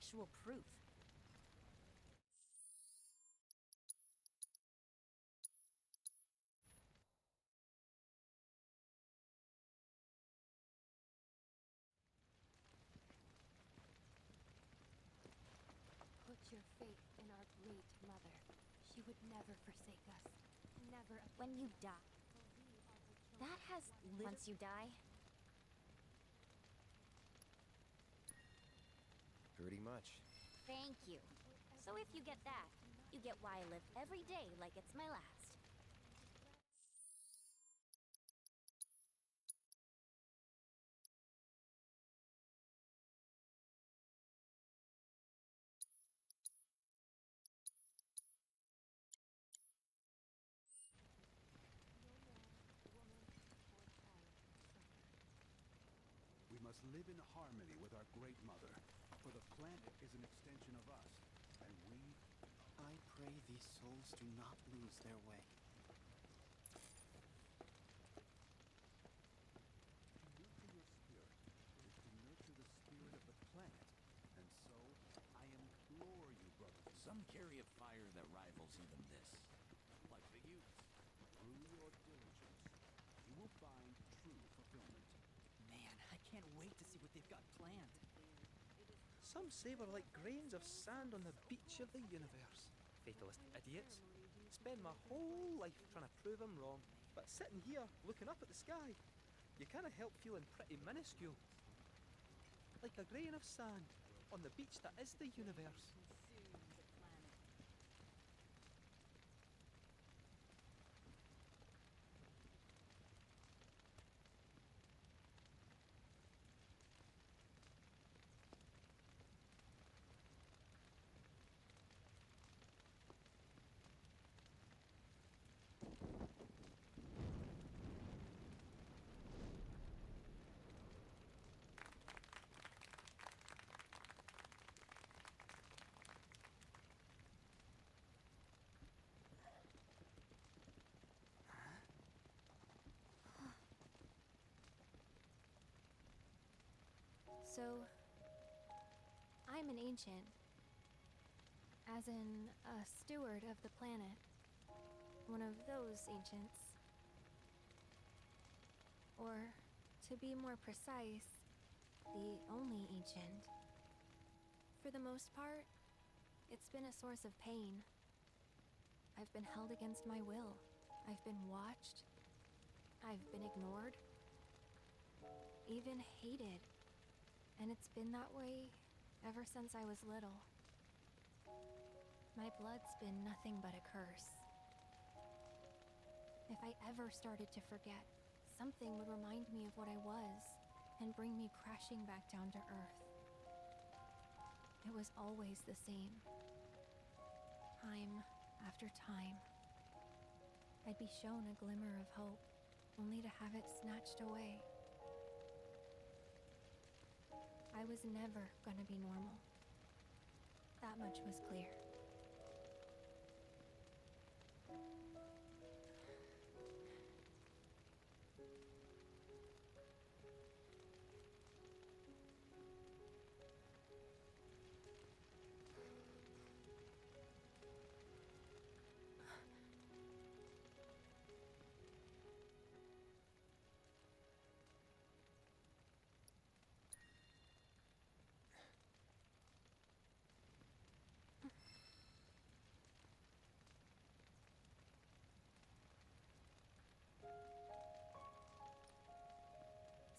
actual proof. Put your faith in our great mother. She would never forsake us. Never. When you die. That has once you die. Pretty much. Thank you. So if you get that, you get why I live every day like it's my last. We must live in harmony with our great mother, for the planet is an extension of us, and we... I pray these souls do not lose their way. To nurture your spirit is to nurture the spirit of the planet, and so I implore you, brothers. Some carry a fire that rivals even this. Like the youths. Through your diligence, you will find true fulfillment. Man, I can't wait to see what they've got planned. Some say we're like grains of sand on the beach of the universe. Fatalist idiots. Spend my whole life trying to prove I'm wrong, but sitting here, looking up at the sky, you can't help feeling pretty minuscule. Like a grain of sand on the beach that is the universe. So, I'm an ancient. As in, a steward of the planet. One of those ancients. Or, to be more precise, the only ancient. For the most part, it's been a source of pain. I've been held against my will. I've been watched. I've been ignored. Even hated. And it's been that way ever since I was little. My blood's been nothing but a curse. If I ever started to forget, something would remind me of what I was and bring me crashing back down to earth. It was always the same. Time after time. I'd be shown a glimmer of hope, only to have it snatched away. I was never gonna be normal. That much was clear.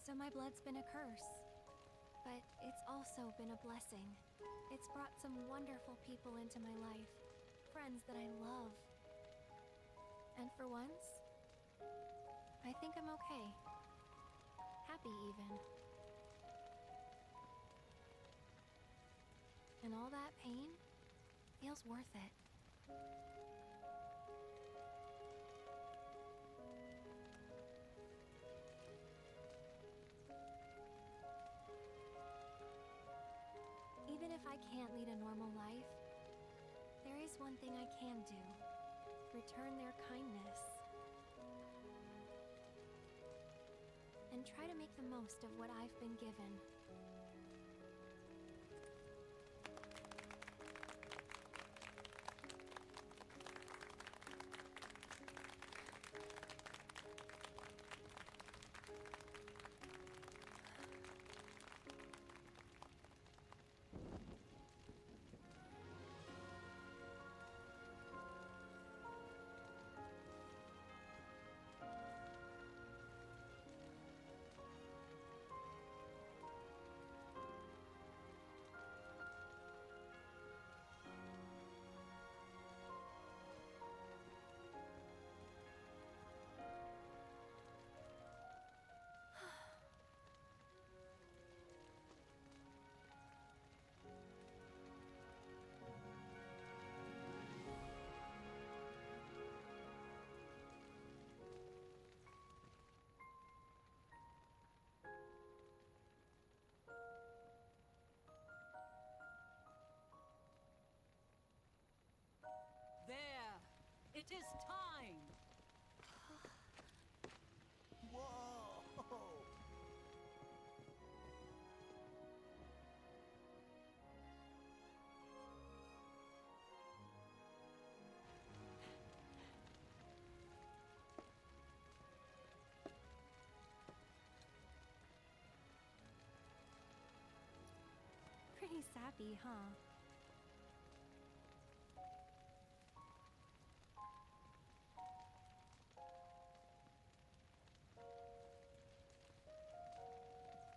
So my blood's been a curse, but it's also been a blessing. It's brought some wonderful people into my life, friends that I love. And for once, I think I'm okay. Happy even. And all that pain feels worth it. Even if I can't lead a normal life, there is one thing I can do. Return their kindness. And try to make the most of what I've been given. It is time! Whoa! Pretty sappy, huh?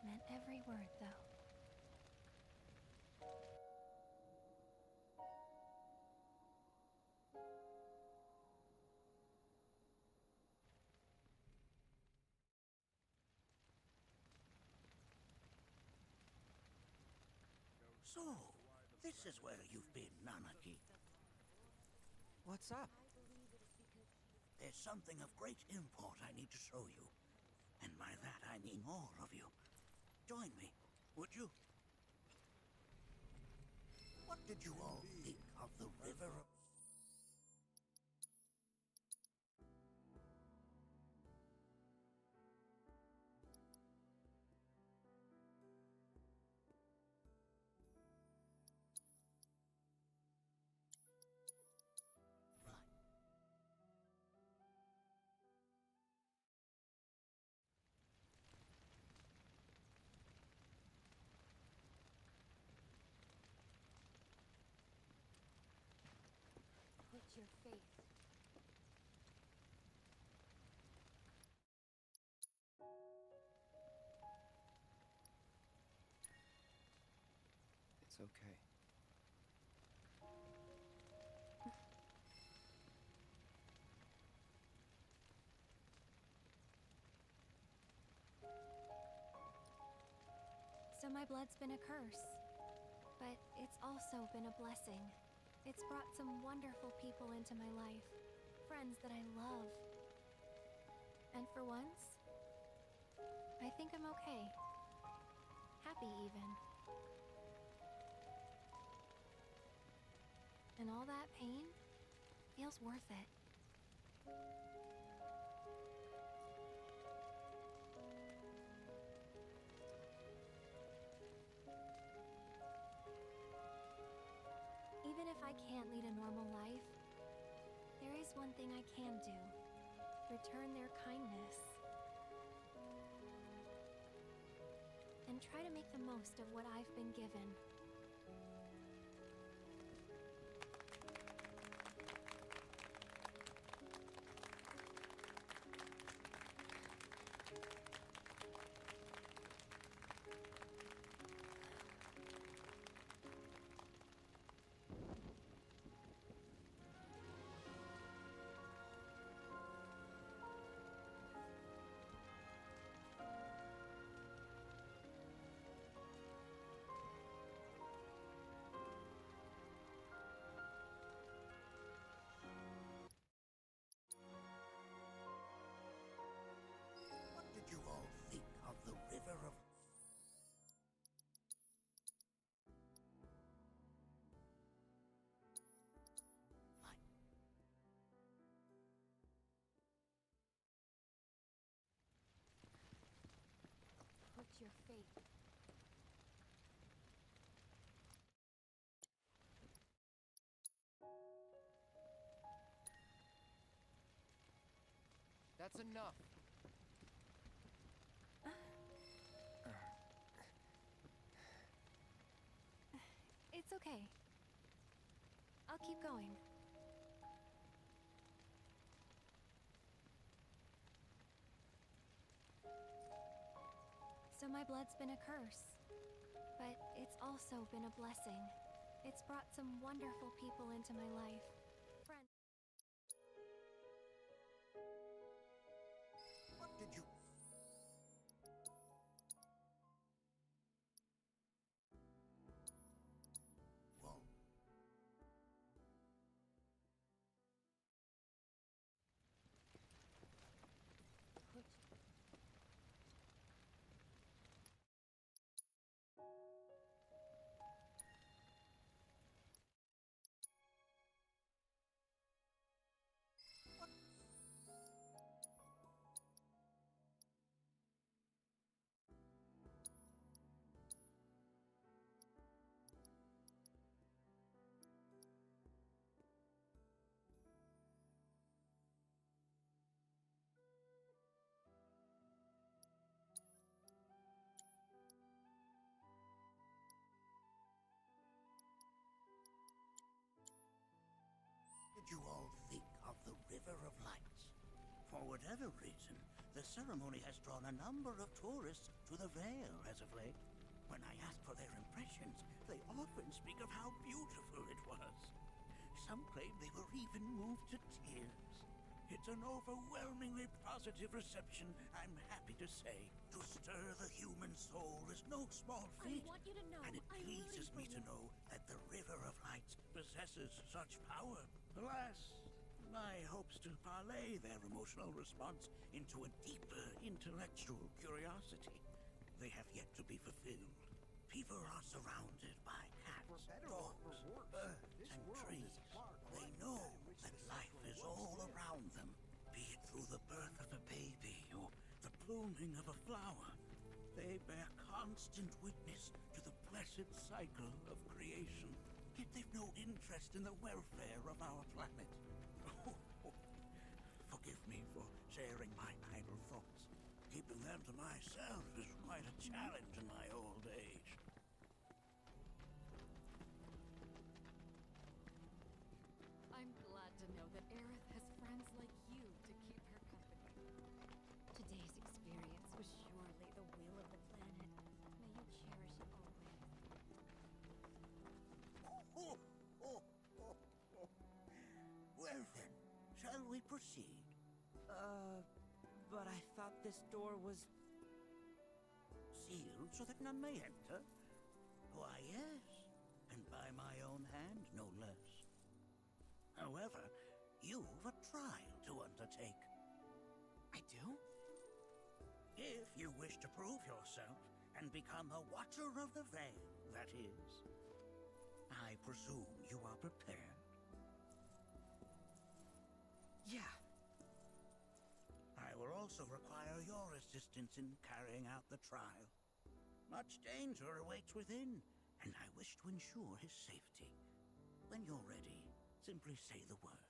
Meant every word, though. So, this is where you've been, Nanaki. What's up? There's something of great import I need to show you. And by that I mean all of you. Join me, would you? What did you all think of the river of... Put your faith. It's okay. So my blood's been a curse, but it's also been a blessing. It's brought some wonderful people into my life, friends that I love. And for once, I think I'm okay. Happy even. And all that pain feels worth it. Even if I can't lead a normal life, there is one thing I can do. Return their kindness. And try to make the most of what I've been given. What did you all think of the river of... Put your faith. That's enough. It's okay. I'll keep going. So my blood's been a curse, but it's also been a blessing. It's brought some wonderful people into my life. Friends. What did you... Whoa. Put you all think of the River of Lights? For whatever reason, the ceremony has drawn a number of tourists to the Vale as of late. When I ask for their impressions, they often speak of how beautiful it was. Some claim they were even moved to tears. It's an overwhelmingly positive reception, I'm happy to say. To stir the human soul is no small feat. I want you to know, And it I'm pleases me rooting for to know that the River of Lights possesses such power. Alas, my hopes to parlay their emotional response into a deeper intellectual curiosity, they have yet to be fulfilled. People are surrounded by cats, For better or dogs, for worse, birds, this and world trees. is far They from know that in which that the life cycle is once all lived. around them, be it through the birth of a baby or the blooming of a flower. They bear constant witness to the blessed cycle of creation. Yet they've no interest in the welfare of our planet. Forgive me for sharing my idle thoughts. Keeping them to myself is quite a challenge in my old age. I'm glad to know that Aerith has friends like you to keep her company. Today's experience was surely the will of the planet. May you cherish it always. Well then, shall we proceed? But I thought this door was... Sealed so that none may enter? Why, yes, and by my own hand, no less. However, you've a trial to undertake. I do? If you wish to prove yourself and become a Watcher of the Veil, that is. I presume you are prepared. Yeah. I will also require your assistance in carrying out the trial. Much danger awaits within, and I wish to ensure his safety. When you're ready, simply say the word.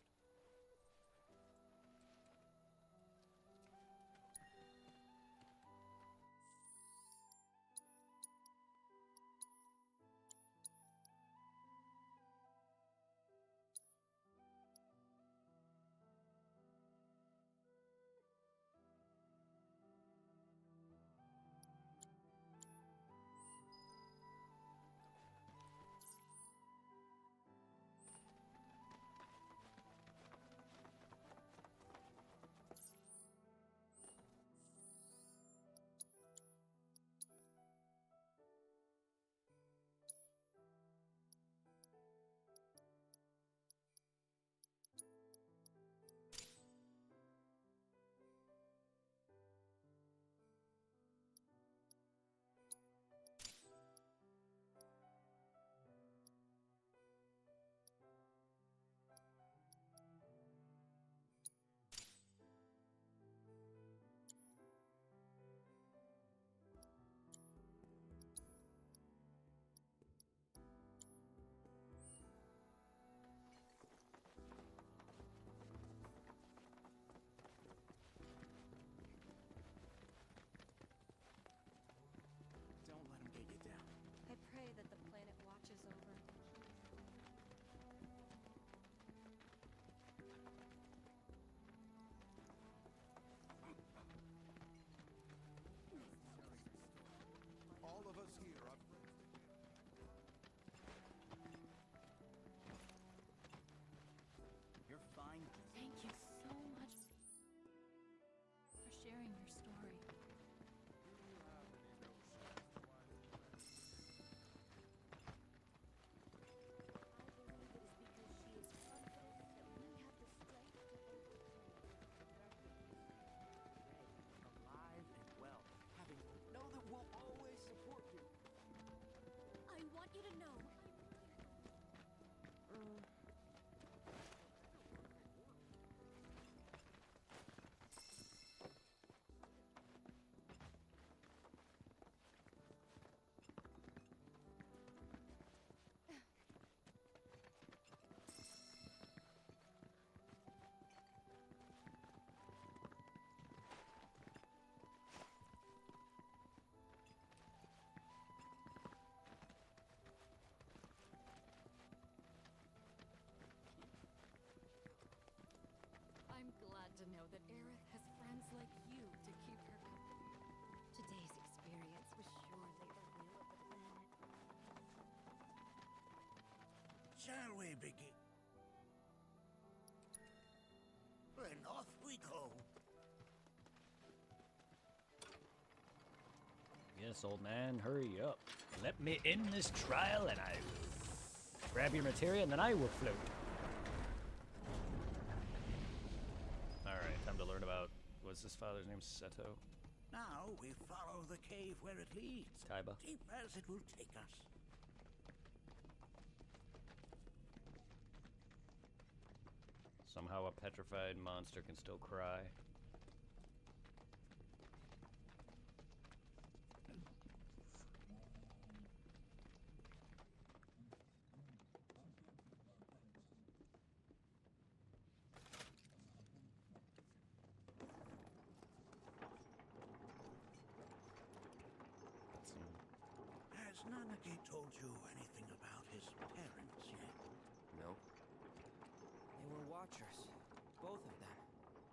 glad to know that Aerith has friends like you to keep her company. Today's experience was surely the will of the planet. Shall we begin? Then off we go. Yes, old man, hurry up. Let me end this trial and I will grab your materia and then I will float. Alright, time to learn about, what's his father's name? Seto? Now we follow the cave where it leads. Kaiba. Deep as it will take us. Somehow a petrified monster can still cry. Has Nanake told you anything about his parents yet? No. They were watchers, both of them.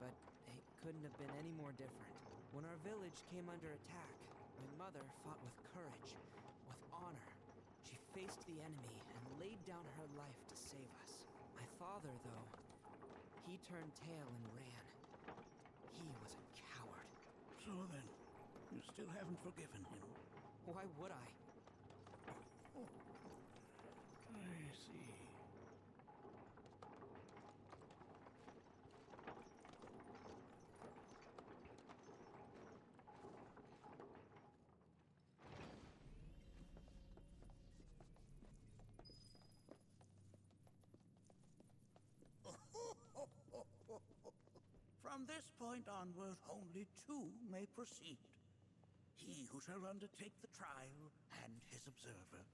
But they couldn't have been any more different. When our village came under attack, my mother fought with courage, with honor. She faced the enemy and laid down her life to save us. My father, though, he turned tail and ran. He was a coward. So then, you still haven't forgiven him? Why would I? Oh, I see. From this point onward, only two may proceed. He who shall undertake the trial and his observer.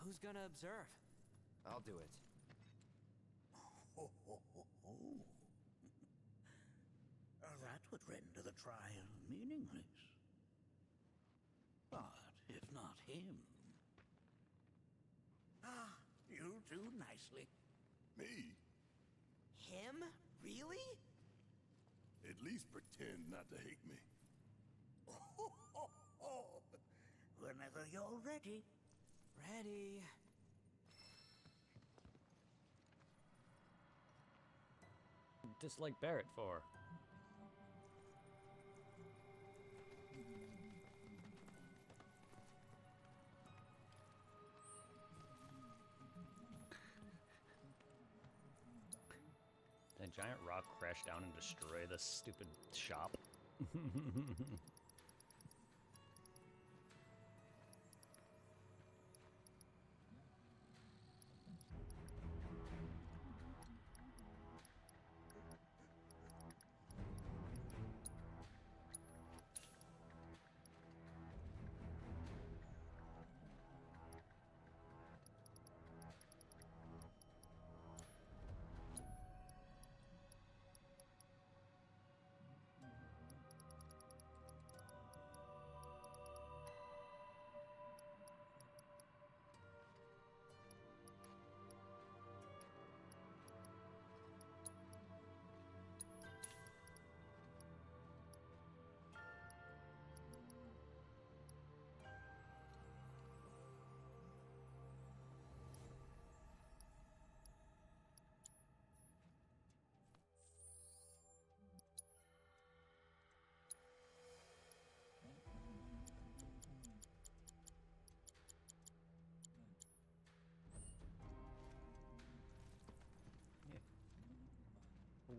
Who's gonna observe? I'll do it. That would render the trial meaningless. But if not him... Ah, you do nicely. Me? Him? Really? At least pretend not to hate me. Whenever you're ready. Ready. Dislike Barrett for? Did a giant rock crash down and destroy this stupid shop?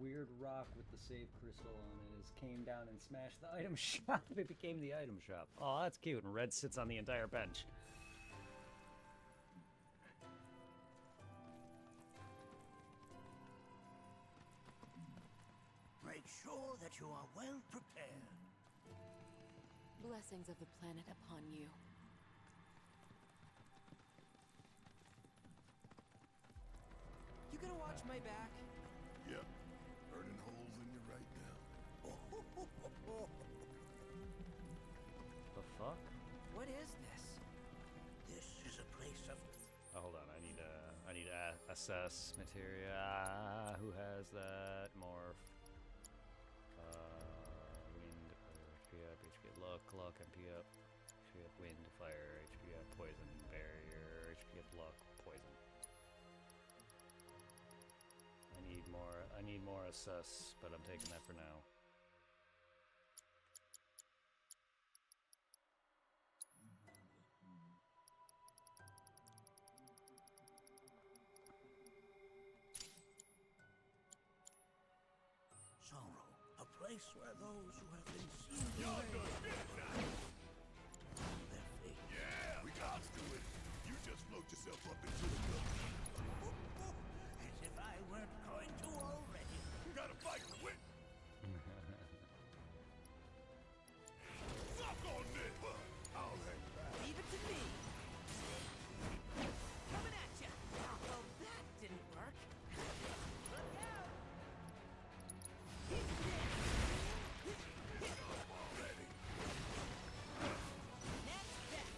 Weird rock with the save crystal on it has came down and smashed the item shop. It became the item shop. Oh, that's cute. And Red sits on the entire bench. Make sure that you are well prepared. Blessings of the planet upon you. You gonna watch my back? Yep. Burning holes in you right now. The fuck? What is this? This is a place of... Oh, hold on. I need to assess materia. Who has that? Morph. Wind, HP up, HP up, luck, MP up. HP up, wind, fire, HP up, poison, barrier, HP up, luck, poison. I need more assess, but I'm taking that for now. Sorrow, a place where those who have been seen their fate. Yeah, we got to it. You just float yourself up into the cup. As if I weren't going to already. You gotta fight to win. Suck on this. I'll hang back. Leave it to me. Coming at ya. Well, that didn't work. Look out. Already. Next bet.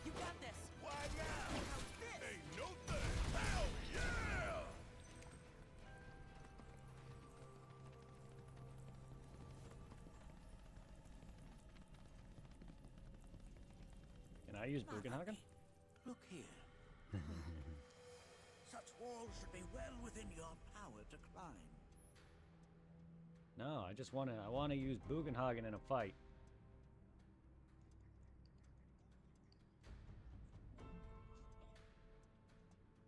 You got this. Why now? How's this? Ain't no thing. Hell yeah! Can I use Bugenhagen? Look here. Such walls should be well within your power to climb. No, I wanna use Bugenhagen in a fight.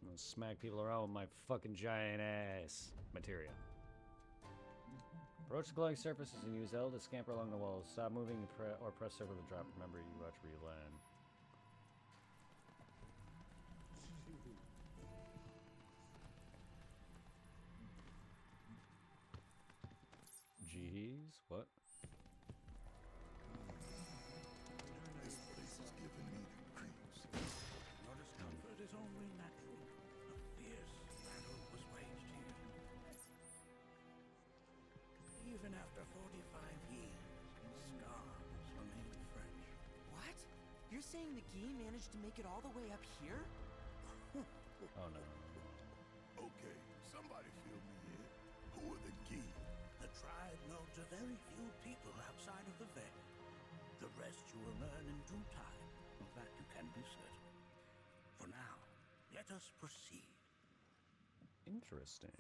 I'm gonna smack people around with my fucking giant ass materia. Approach the glowing surfaces and use L to scamper along the walls. Stop moving or press circle to drop. Remember, you watch where you land. Jeez, what? This place is giving me the creeps. Your discomfort is only natural. A fierce battle was waged here. Even after 45 years, scars remain fresh. What? You're saying the Gi managed to make it all the way up here? Oh no. Okay, somebody fill me in. Who are the Gi? The tribe known to very few people outside of the Veil. The rest you will learn in due time. Of that you can be certain. For now, let us proceed. Interesting.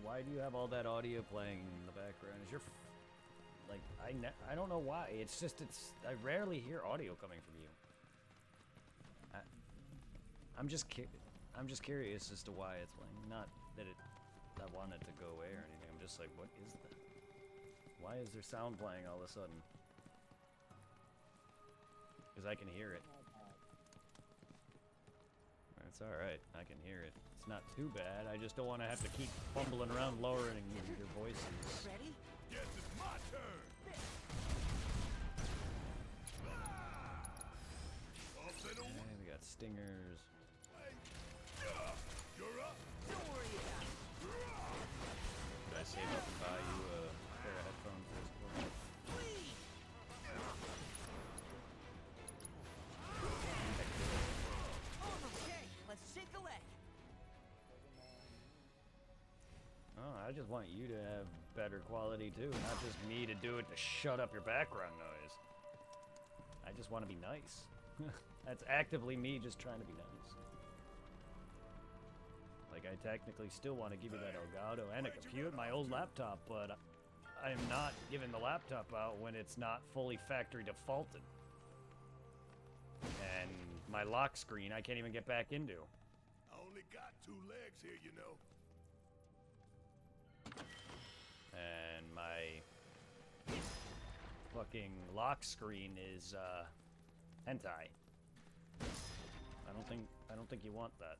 Why do you have all that audio playing in the background? Is your like I don't know why. It's just I rarely hear audio coming from you. I'm just curious as to why it's playing. Not that I want it to go away or anything. I'm just like, what is that? Why is there sound playing all of a sudden? Because I can hear it. It's alright, I can hear it. It's not too bad, I just don't want to have to keep fumbling around lowering your voices. Ready? Guess it's my turn. And we got stingers. You're up. Don't worry about it. Did I save up and buy you a pair of headphones as well? Okay, let's shake a leg. Oh, I just want you to have better quality too, not just me to do it to shut up your background noise. I just want to be nice. That's actively me just trying to be nice. Like, I technically still want to give you that Elgato and a computer, my old laptop, but I am not giving the laptop out when it's not fully factory defaulted. And my lock screen I can't even get back into. I only got 2 legs here, you know. And my fucking lock screen is hentai. I don't think you want that.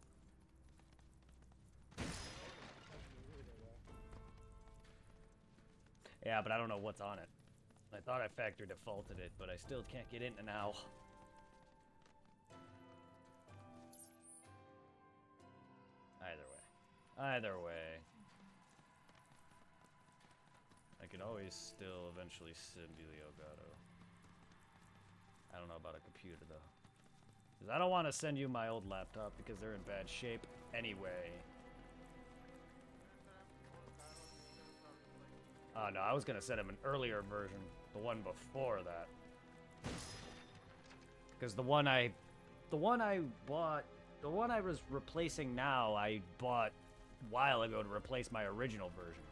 Yeah, but I don't know what's on it. I thought I factory defaulted it, but I still can't get into now. Either way. I could always still eventually send you the Elgato. I don't know about a computer though. Because I don't want to send you my old laptop because they're in bad shape anyway. Oh no, I was gonna send him an earlier version, the one before that. Because the one I bought, the one I was replacing now, I bought a while ago to replace my original version.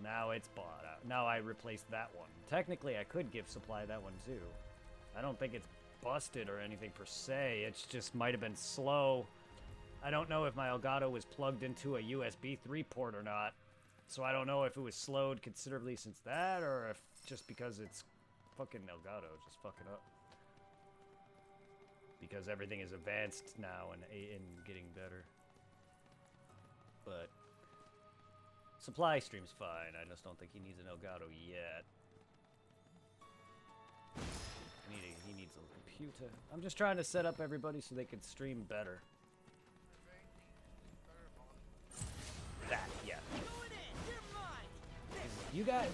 Now it's bought out. Now I replaced that one. Technically, I could give supply that one too. I don't think it's busted or anything per se. It just might have been slow. I don't know if my Elgato was plugged into a USB 3 port or not. So I don't know if it was slowed considerably since that, or if just because it's fucking Elgato just fucking up. Because everything is advanced now and getting better. But supply stream's fine. I just don't think he needs an Elgato yet. He needs a computer. I'm just trying to set up everybody so they can stream better. That, yeah. You guys,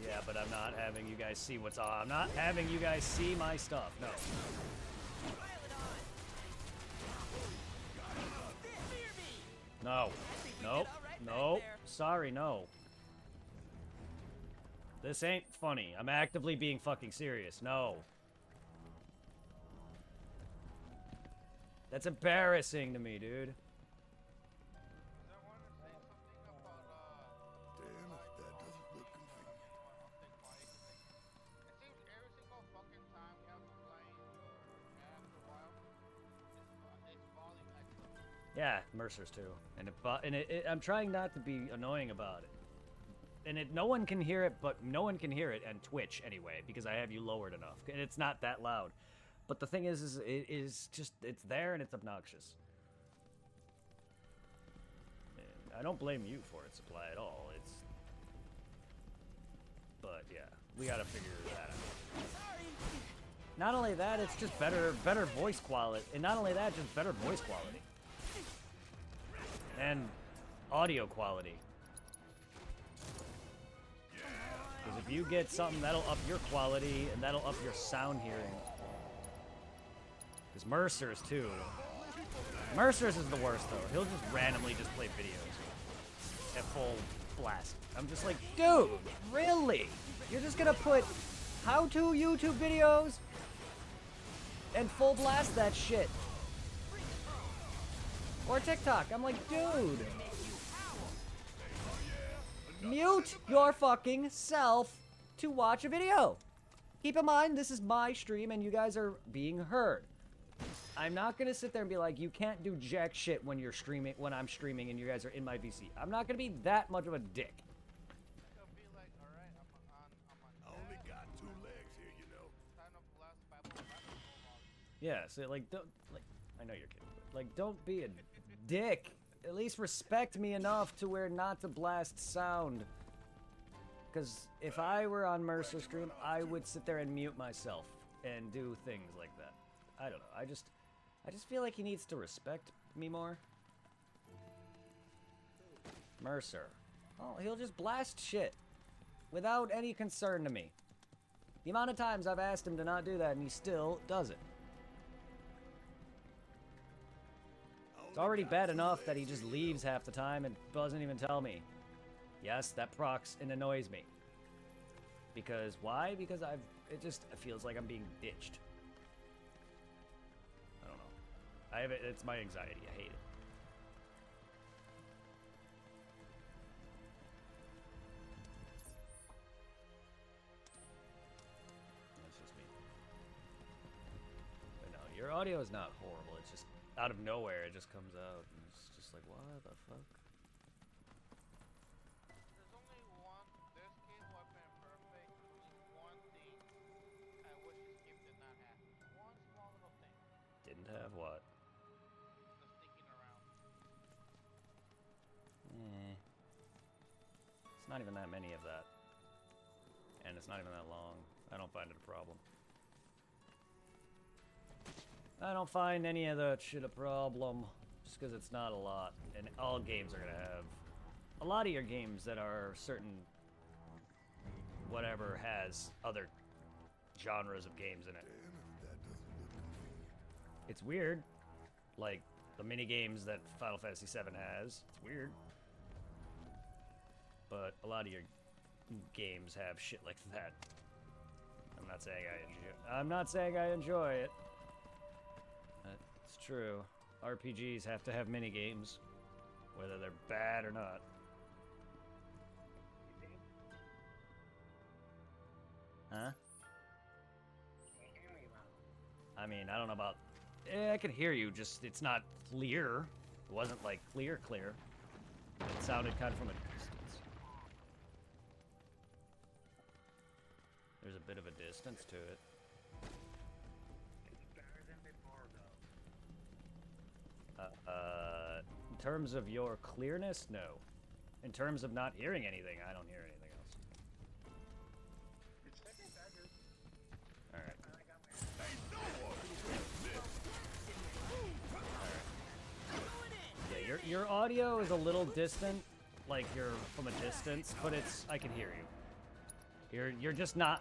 yeah, but I'm not having you guys see what's on. I'm not having you guys see my stuff. No. No. Nope. Nope. Sorry, no. This ain't funny. I'm actively being fucking serious. No. That's embarrassing to me, dude. Damn, that doesn't look convenient. Yeah, Mercer's too. And I'm trying not to be annoying about it. And no one can hear it, but no one can hear it on Twitch anyway, because I have you lowered enough. And it's not that loud. But the thing is it is just, it's there and it's obnoxious. And I don't blame you for it, Supply, at all. It's... But, yeah, we gotta figure that out. Not only that, it's just better voice quality. And not only that, just better voice quality. And audio quality. Because if you get something, that'll up your quality, and that'll up your sound hearing. Because Mercer's, too. Mercer's is the worst, though. He'll just randomly just play videos at full blast. I'm just like, dude, really? You're just gonna put how-to YouTube videos? and full blast that shit. Or TikTok. I'm like, dude. Mute your fucking self to watch a video. Keep in mind, this is my stream and you guys are being heard. I'm not gonna sit there and be like, you can't do jack shit when you're streaming, when I'm streaming and you guys are in my VC. I'm not gonna be that much of a dick. I only got 2 legs here, you know. Yeah, so like, don't, like, I know you're kidding, but like, don't be a dick. At least respect me enough to where not to blast sound. Because if I were on Mercer's stream, I would sit there and mute myself and do things like that. I don't know. I just feel like he needs to respect me more. Mercer. Oh, he'll just blast shit without any concern to me. The amount of times I've asked him to not do that and he still does it. It's already bad enough that he just leaves half the time and doesn't even tell me. Yes, that procs and annoys me. Because why? Because it feels like I'm being ditched. I don't know. It's my anxiety. I hate it. That's just me. But no, your audio is not horrible. It's just out of nowhere, it just comes out, and it's just like, what the fuck? There's only one. This game would have been perfect. Only one thing I wish this game did not have. One small little thing. Didn't have what? The sneaking around. It's not even that many of that. And it's not even that long. I don't find it a problem. I don't find any of that shit a problem. Just because it's not a lot. And all games are going to have... A lot of your games that are certain... Whatever has other genres of games in it. It's weird. Like, the mini games that Final Fantasy VII has. It's weird. But a lot of your games have shit like that. I'm not saying I enjoy it. It's true. RPGs have to have mini games, whether they're bad or not. Huh? I mean, I don't know about... I can hear you, just it's not clear. It wasn't like clear. It sounded kind of from a distance. There's a bit of a distance to it. In terms of your clearness, no. In terms of not hearing anything, I don't hear anything else. Alright. Yeah, your audio is a little distant, like you're from a distance, but I can hear you. You're just not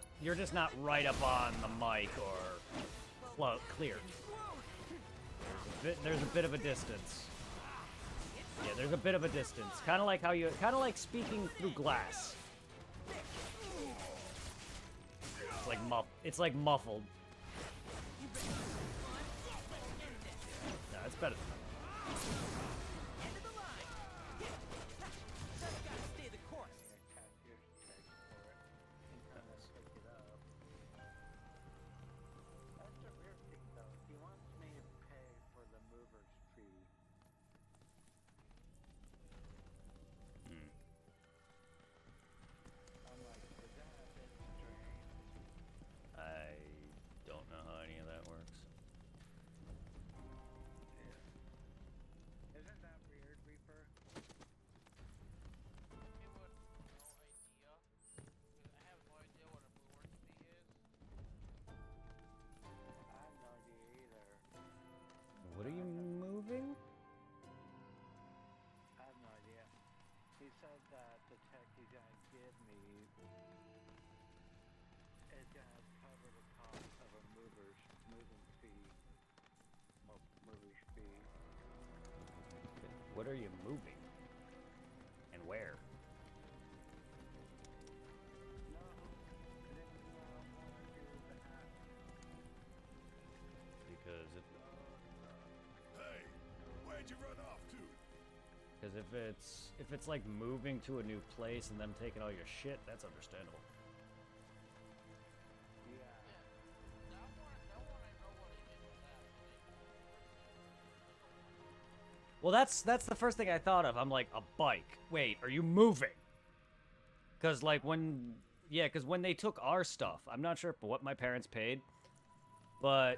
right up on the mic or clear. There's a bit of a distance. Yeah, there's a bit of a distance. Kind of like speaking through glass. It's like muffled. Yeah, it's better than that. What are you moving? I have no idea. He said that the tech he's gonna give me is gonna cover the cost of a moving fee. Or movie fee. What are you moving? And where? you run off to? Because if it's like moving to a new place and them taking all your shit, that's understandable. Yeah. That one I know what he meant by that. Well, that's the first thing I thought of. I'm like, a bike. Wait, are you moving? Because like when they took our stuff, I'm not sure what my parents paid, but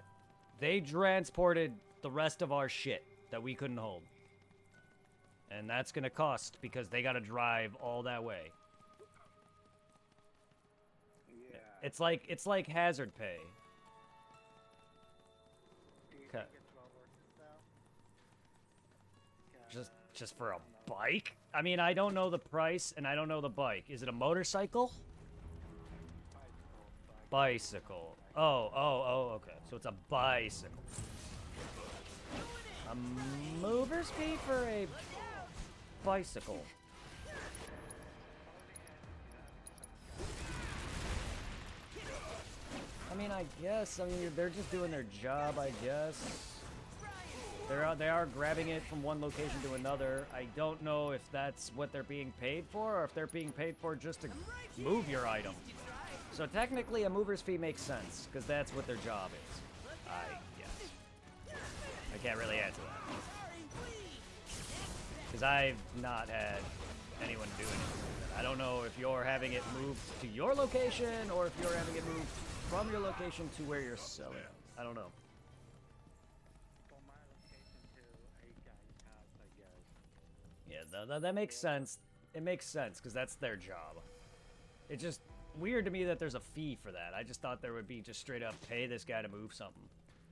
they transported the rest of our shit that we couldn't hold. And that's gonna cost because they gotta drive all that way. Yeah. It's like hazard pay. Do you Okay. think it's well worth it though? Just for a bike? I mean, I don't know the price and I don't know the bike. Is it a motorcycle? Bicycle. Oh, okay. So it's a bicycle. A mover's fee for a bicycle. I mean, I guess. I mean, they're just doing their job, I guess. They are grabbing it from one location to another. I don't know if that's what they're being paid for, or if they're being paid for just to move your item. So technically, a mover's fee makes sense, because that's what their job is. I guess. I can't really answer that. Because I've not had anyone do anything. I don't know if you're having it moved to your location, or if you're having it moved from your location to where you're selling. I don't know. Yeah, that makes sense. It makes sense, because that's their job. It's just weird to me that there's a fee for that. I just thought there would be just straight up pay this guy to move something.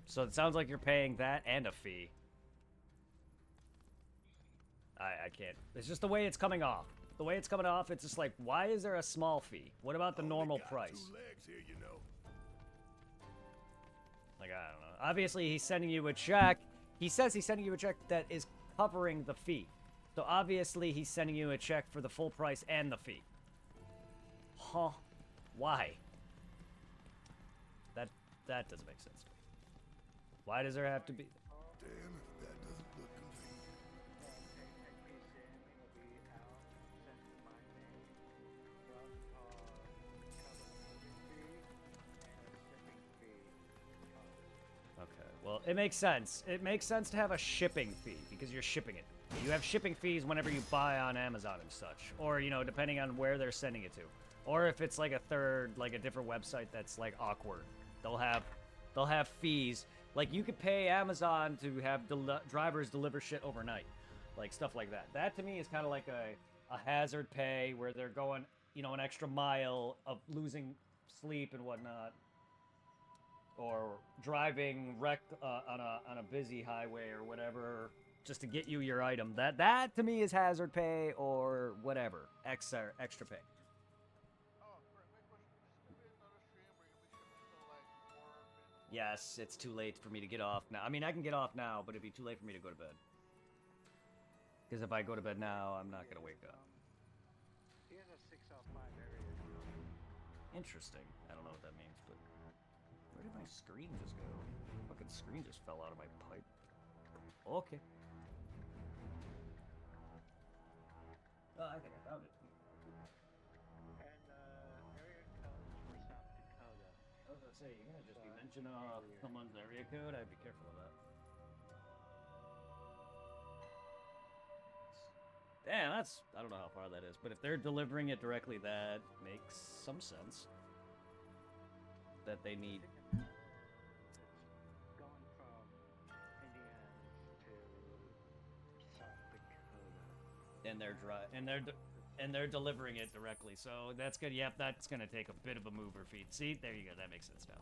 So it sounds like you're paying that and a fee. I can't. It's just the way it's coming off. The way it's coming off, it's just like, why is there a small fee? What about the normal price? 2 legs here, you know. Like, I don't know. Obviously, he's sending you a check. He says he's sending you a check that is covering the fee. So obviously, he's sending you a check for the full price and the fee. Huh? Why? That doesn't make sense to me. Why does there have to be... Damn if that doesn't look convenient. Okay, well, it makes sense. It makes sense to have a shipping fee, because you're shipping it. You have shipping fees whenever you buy on Amazon and such. Or, you know, depending on where they're sending it to. Or if it's like a different website that's like awkward. They'll have fees. Like, you could pay Amazon to have drivers deliver shit overnight. Like, stuff like that. That, to me, is kind of like a hazard pay where they're going, you know, an extra mile of losing sleep and whatnot. Or driving on a busy highway or whatever just to get you your item. That to me is hazard pay or whatever. Extra pay. Yes, it's too late for me to get off now. I mean, I can get off now, but it'd be too late for me to go to bed. Because if I go to bed now, I'm not going to wake up. He has a 605 area. Interesting. I don't know what that means, but... Where did my screen just go? Fucking screen just fell out of my pipe. Okay. Oh, I think I found it. And area codes for South Dakota. I was gonna say, you're gonna just be mentioning someone's area code? I'd be careful of that. Damn, that's... I don't know how far that is, but if they're delivering it directly, that makes some sense. That they need... It's going from Indiana to South Dakota. And they're delivering it directly, so that's good. Yep, that's gonna take a bit of a mover fee. See, there you go. That makes sense now.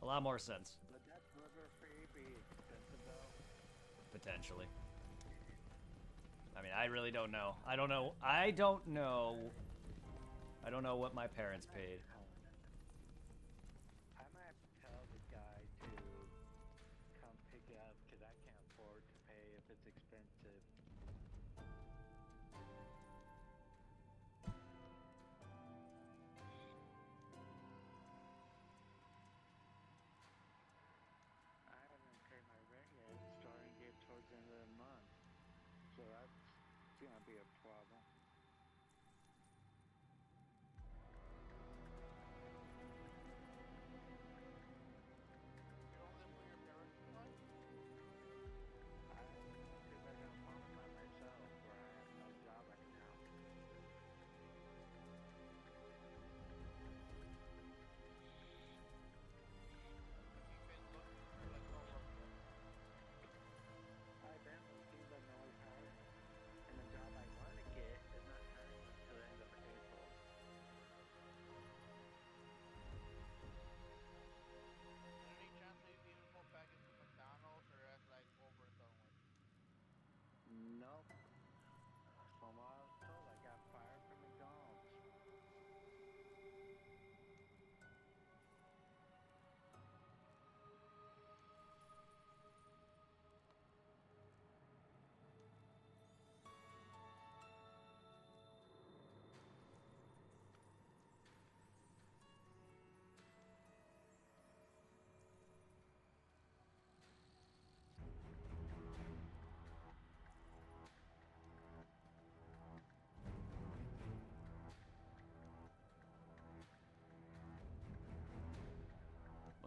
A lot more sense. Would that mover fee be expensive though? Potentially. I mean, I really don't know. I don't know. I don't know what my parents paid. I might have to tell the guy to come pick it up because I can't afford to pay if it's expensive. I haven't paid my rent yet. It's starting to get towards the end of the month. gonna be a problem. You don't live with your parents anymore? I live back on farm by myself where I have no job right now. Have you been looking for like no work yet? I've been looking, but no one's hiring. And the job I want to get is not hiring until the end of April. Any chance maybe you can go back into McDonald's or that's like over and done with? Nope. From what I was told, I got fired from McDonald's.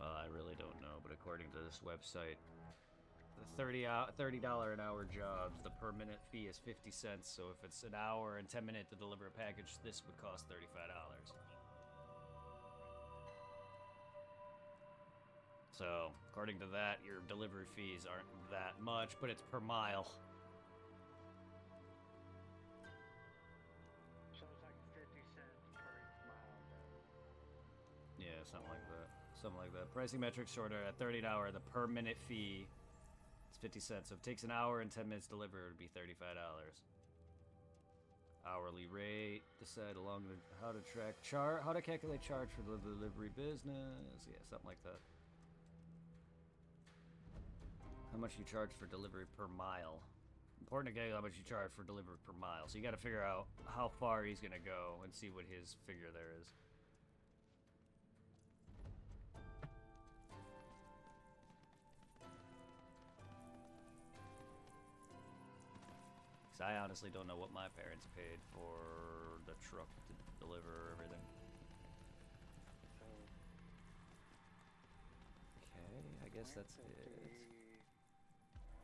Well, I really don't know, but according to this website, the $30 an hour jobs, the per minute fee is 50 cents. So if it's an hour and 10 minutes to deliver a package, this would cost $35. So according to that, your delivery fees aren't that much, but it's per mile. So it's like 50 cents per mile then. Yeah, something like that. Something like that. Pricing metrics shorter at $30 an hour. The per minute fee is 50 cents. So if it takes an hour and 10 minutes to deliver, it would be $35. Hourly rate. Decide along the how to track how to calculate charge for the delivery business. Yeah, something like that. How much you charge for delivery per mile. Important to get how much you charge for delivery per mile. So you got to figure out how far he's gonna go and see what his figure there is. Because I honestly don't know what my parents paid for the truck to deliver everything. Okay, I guess that's it.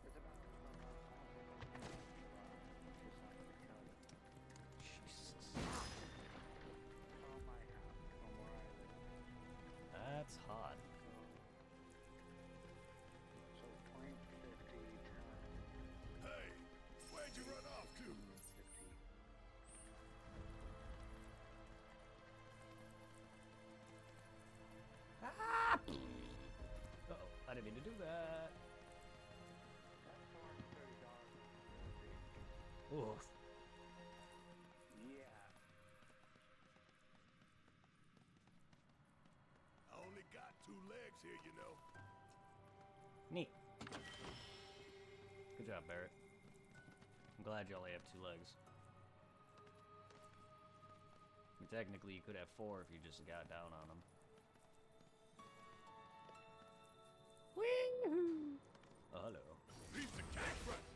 It's about 12 miles Jesus. from my house, from where I live. That's hot. So 2050 times Hey, where'd you run off to? 50. Uh-oh, I didn't mean to do that. That's $430 Oof. Yeah. I only got 2 legs here, you know. Neat. Good job, Barrett. I'm glad you only have 2 legs. I mean, technically, you could have 4 if you just got down on them. Woo-hoo! Oh, hello. Piece of cat breath.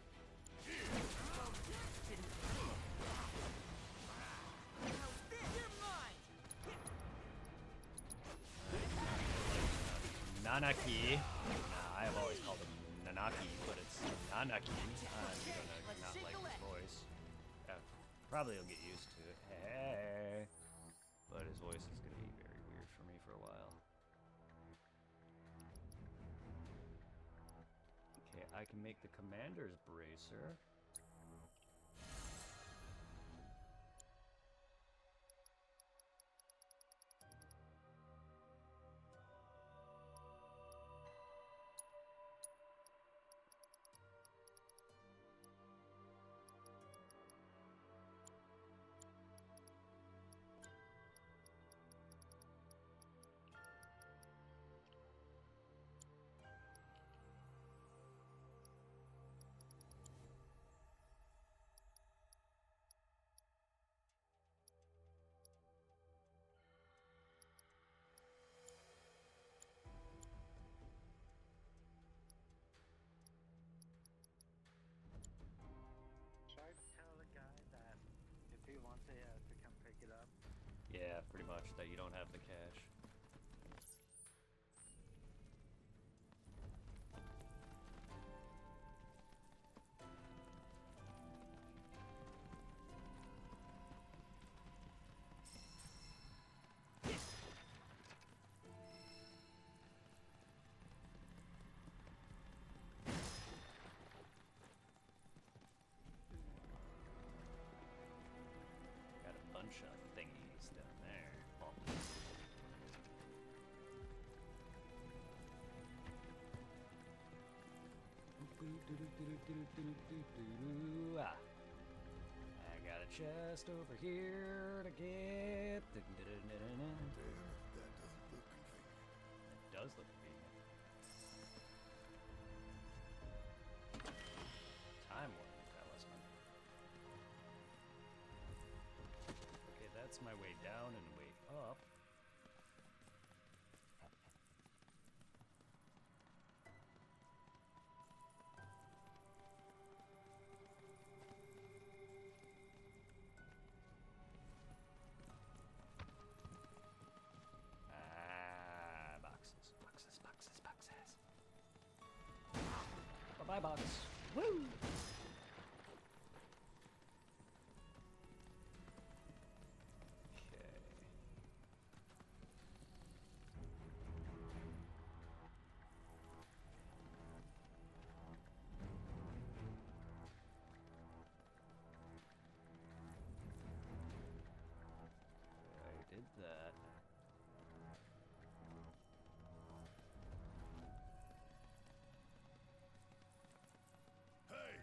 Nanaki. Nah, I have always called him Nanaki, but it's Nanaki. I'm gonna not like his voice. Probably he'll get used to it. Hey. But his voice is gonna be very weird for me for a while. Okay, I can make the commander's bracer. much that you don't have the cash. Got a bunch of thingies down there. Oh. Ah. I got a chest over here to get. Damn if that doesn't look convenient. It does look convenient. Time warning talisman. Okay, that's my way down and way up. Ah, boxes, boxes, boxes, boxes. Bye-bye, box. Woo! Okay. I did that. Hey,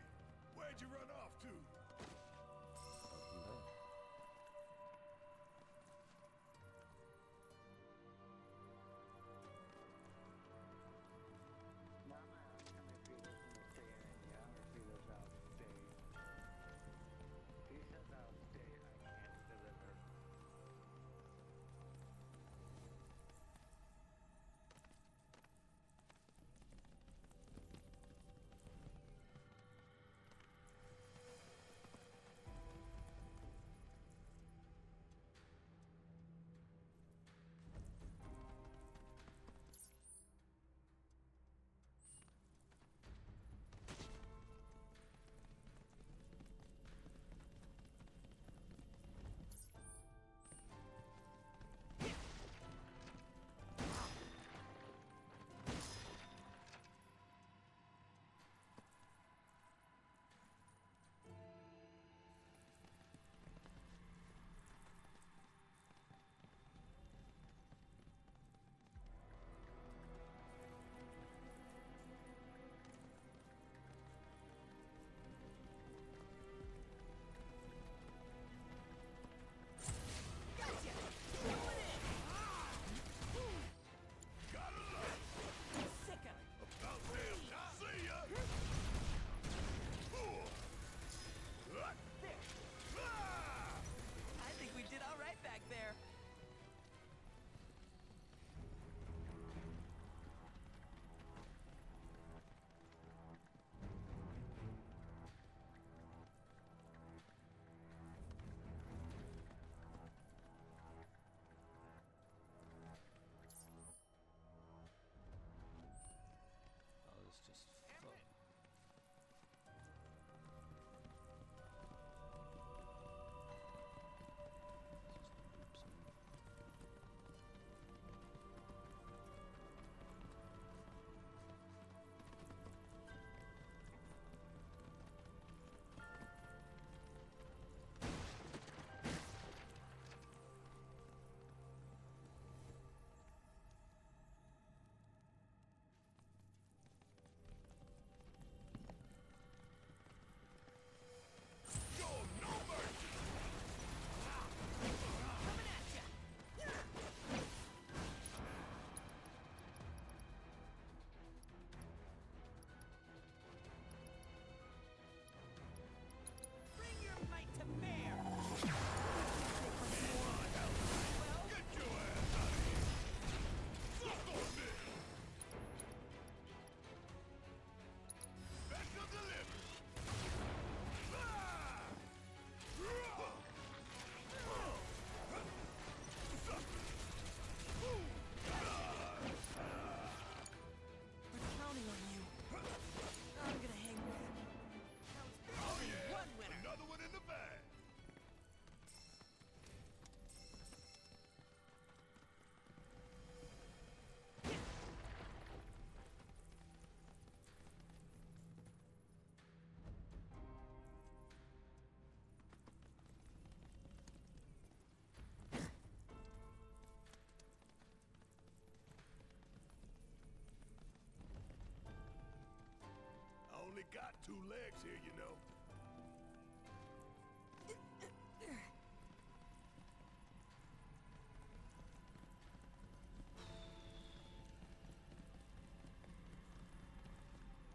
got two legs here, you know.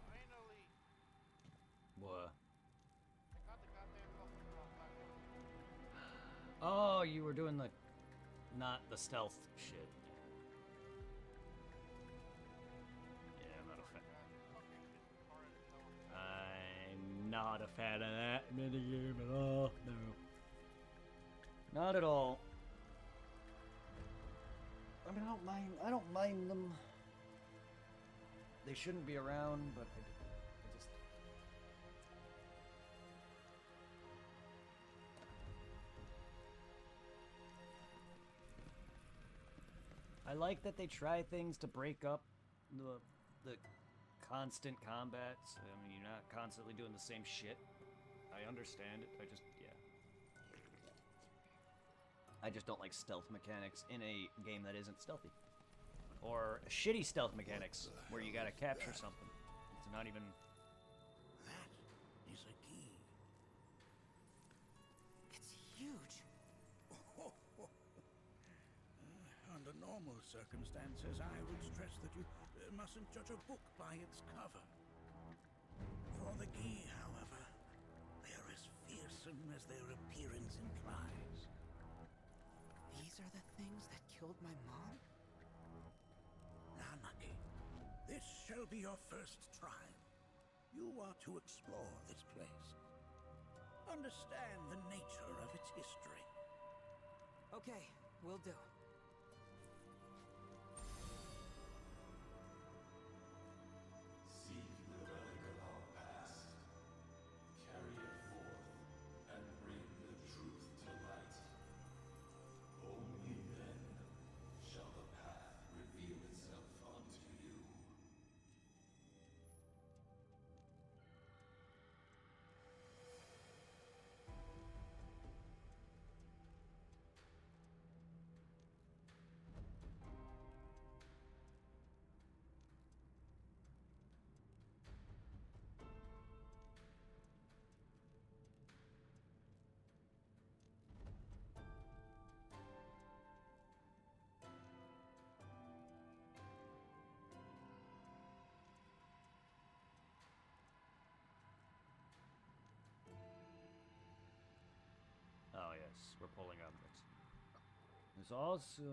Finally, What? I got the goddamn fucking wrong button. Oh, you were doing the... not the stealth shit. Yeah, I'm not a fan. I'm not a fan of that minigame at all. No. Not at all. I mean, I don't mind them. They shouldn't be around, but I just... I like that they try things to break up the constant combats. I mean, you're not constantly doing the same shit. I understand it. I just, yeah. I just don't like stealth mechanics in a game that isn't stealthy. Or shitty stealth mechanics where you gotta capture something. It's not even... That is a key. It's huge. Under normal circumstances, I would stress that you mustn't judge a book by its cover. For the key, however, they are as fearsome as their appearance implies. These are the things that killed my mom? Nanaki, this shall be your first trial. You are to explore this place. Understand the nature of its history. Okay, will do. Seek the relic of our past. Carry it forth and bring the truth to light. Only then shall the path reveal itself unto you. Oh yes, we're pulling objects. There's also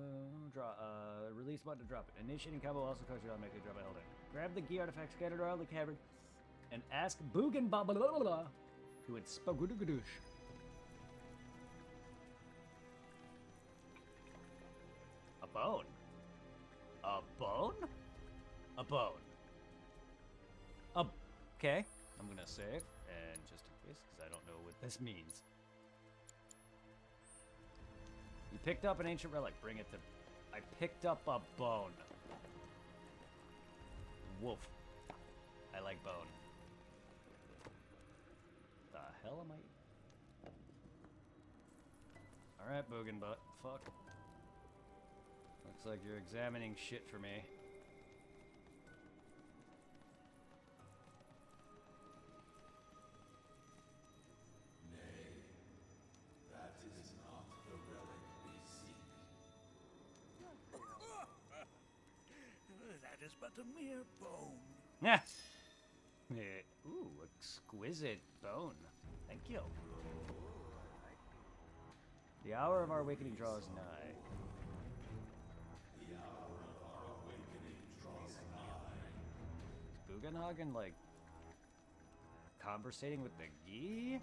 release button to drop it. Initiating combo also causes you to make a drop it held in. Grab the key artifact scattered around the cavern and ask Boogan Babalala to its Spagudugudoosh. A bone? A bone? A bone. Okay, I'm gonna save, and just in case, because I don't know what this means. You picked up an ancient relic. Bring it to... I picked up a bone. Woof. I like bone. The hell am I... Alright, Boogan Butt. Fuck. Looks like you're examining shit for me. That is not the relic we seek. That is but a mere bone. Yeah. Ooh, exquisite bone. Thank you. The hour of our awakening draws nigh. The hour of our awakening draws nigh. Is Bugenhagen, like, conversating with the Gi?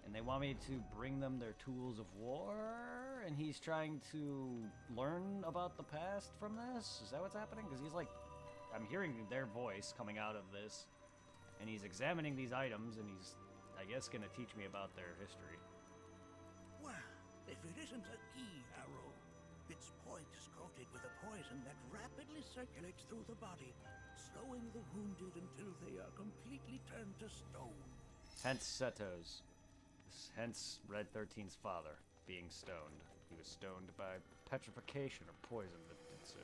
And they want me to bring them their tools of war? And he's trying to learn about the past from this? Is that what's happening? Because he's like... I'm hearing their voice coming out of this. And he's examining these items, and he's, I guess, going to teach me about their history. Well, if it isn't a key arrow, its point is coated with a poison that rapidly circulates through the body, slowing the wounded until they are completely turned to stone. Hence Seto's. Hence Red 13's father being stoned. He was stoned by petrification or poison that did so.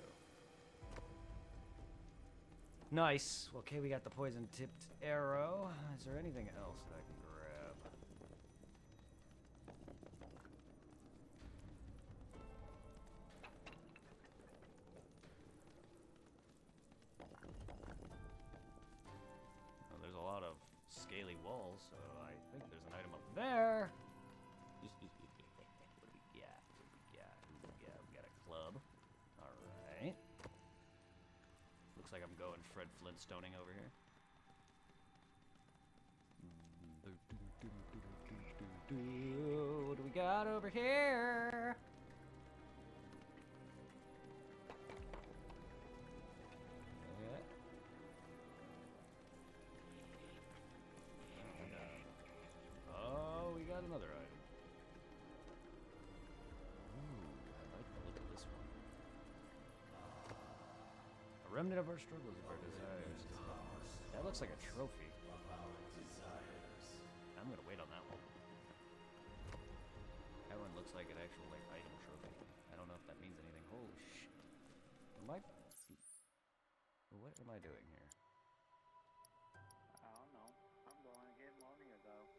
Nice. Okay, we got the poison-tipped arrow. Is there anything else that I can grab? Well, there's a lot of scaly walls, so I think there's an item up there. What do we got? We got a club. Alright. Looks like I'm going Fred Flintstoning over here. What do we got over here? Oh, we got another item. Ooh, I like the look of this one. A remnant of our struggles, of our desires. That looks like a trophy. I'm gonna wait on that one. That one looks like an actual item trophy. I don't know if that means anything. Holy shit! What am I doing here? I don't know. I'm going to get money though.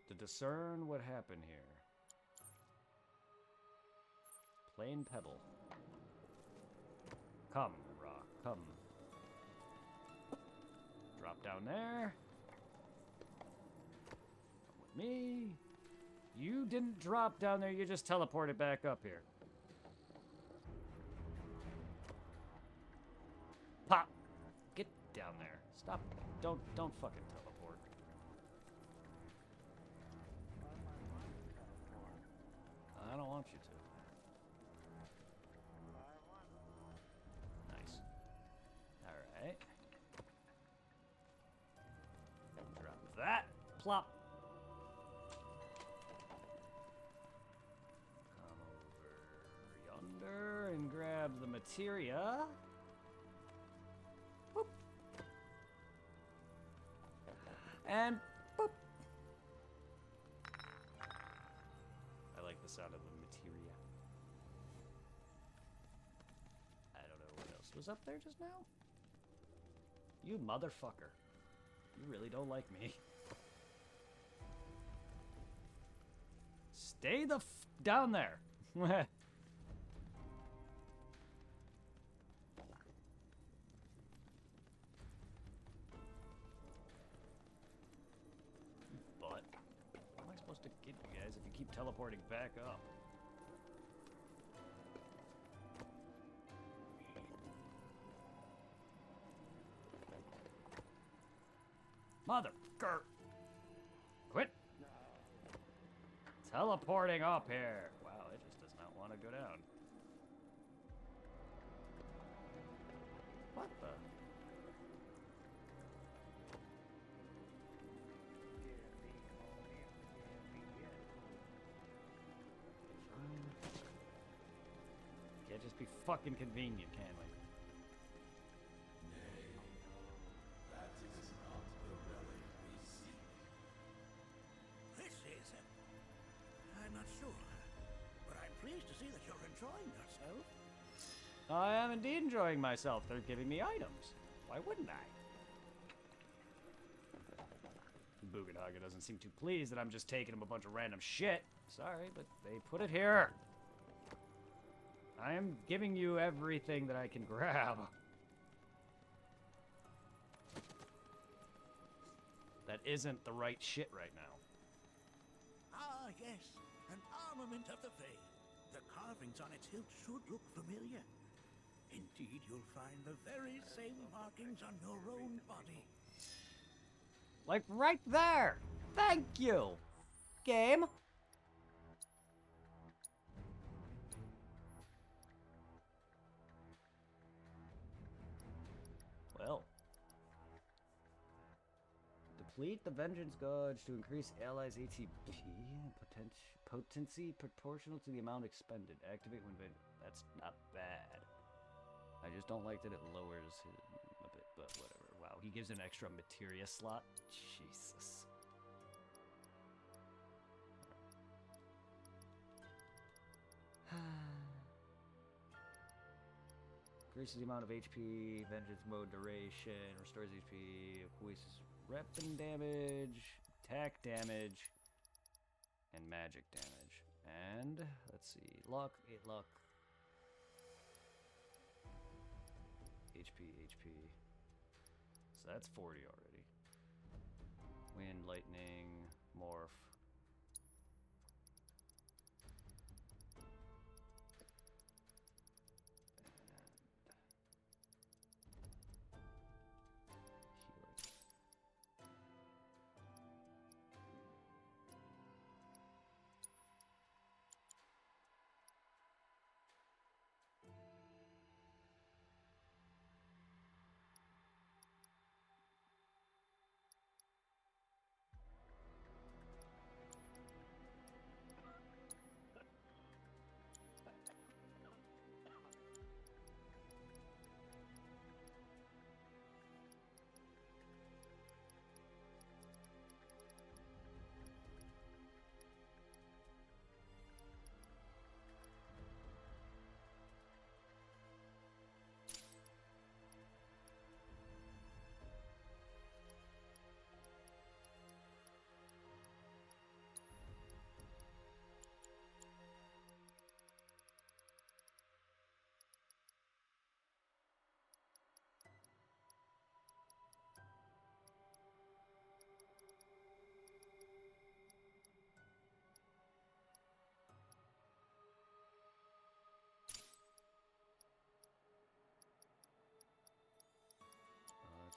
To discern what happened here. Plain pebble. Come, rock, come. Drop down there. Come with me. You didn't drop down there, you just teleported back up here. Pop! Get down there. Stop. Don't fucking teleport. I don't want you to. Nice. Alright. Drop that. Plop. Come over yonder and grab the materia. Boop. And boop. I like the sound of the materia. I don't know what else was up there just now. You motherfucker. You really don't like me. Stay the f down there. But how am I supposed to get you guys if you keep teleporting back up? Motherfucker! Quit! Teleporting up here! Wow, it just does not want to go down. What the? Can't just be fucking convenient, can we? That is not the relic we seek. This is I'm not sure, but I'm pleased to see that you're enjoying yourself. I am indeed enjoying myself. They're giving me items. Why wouldn't I? Bugenhagen doesn't seem too pleased that I'm just taking him a bunch of random shit. Sorry, but they put it here. I am giving you everything that I can grab. That isn't the right shit right now. Ah, yes, an armament of the Fae. The carvings on its hilt should look familiar. Indeed, you'll find the very same markings on your own body. Like right there! Thank you! Game! Well. Deplete the Vengeance Gauge to increase allies' ATP potency proportional to the amount expended. Activate when that's not bad. I just don't like that it lowers him a bit, but whatever. Wow, he gives an extra materia slot? Jesus. Increases the amount of HP, vengeance mode duration, restores HP, increases weapon damage, attack damage, and magic damage. And, let's see, luck, 8 luck. HP. So that's 40 already. Wind, lightning, morph.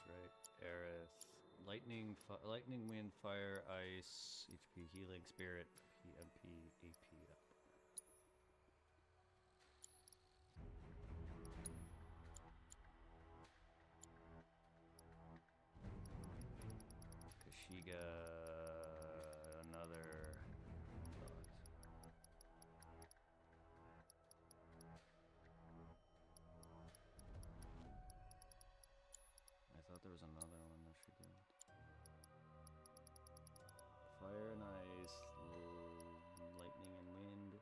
Right, Aerith, lightning, wind, fire, ice, HP, healing, spirit, PMP, AP up. Kashiga, another. I thought there was another one that she did. Fire and ice, lightning and wind.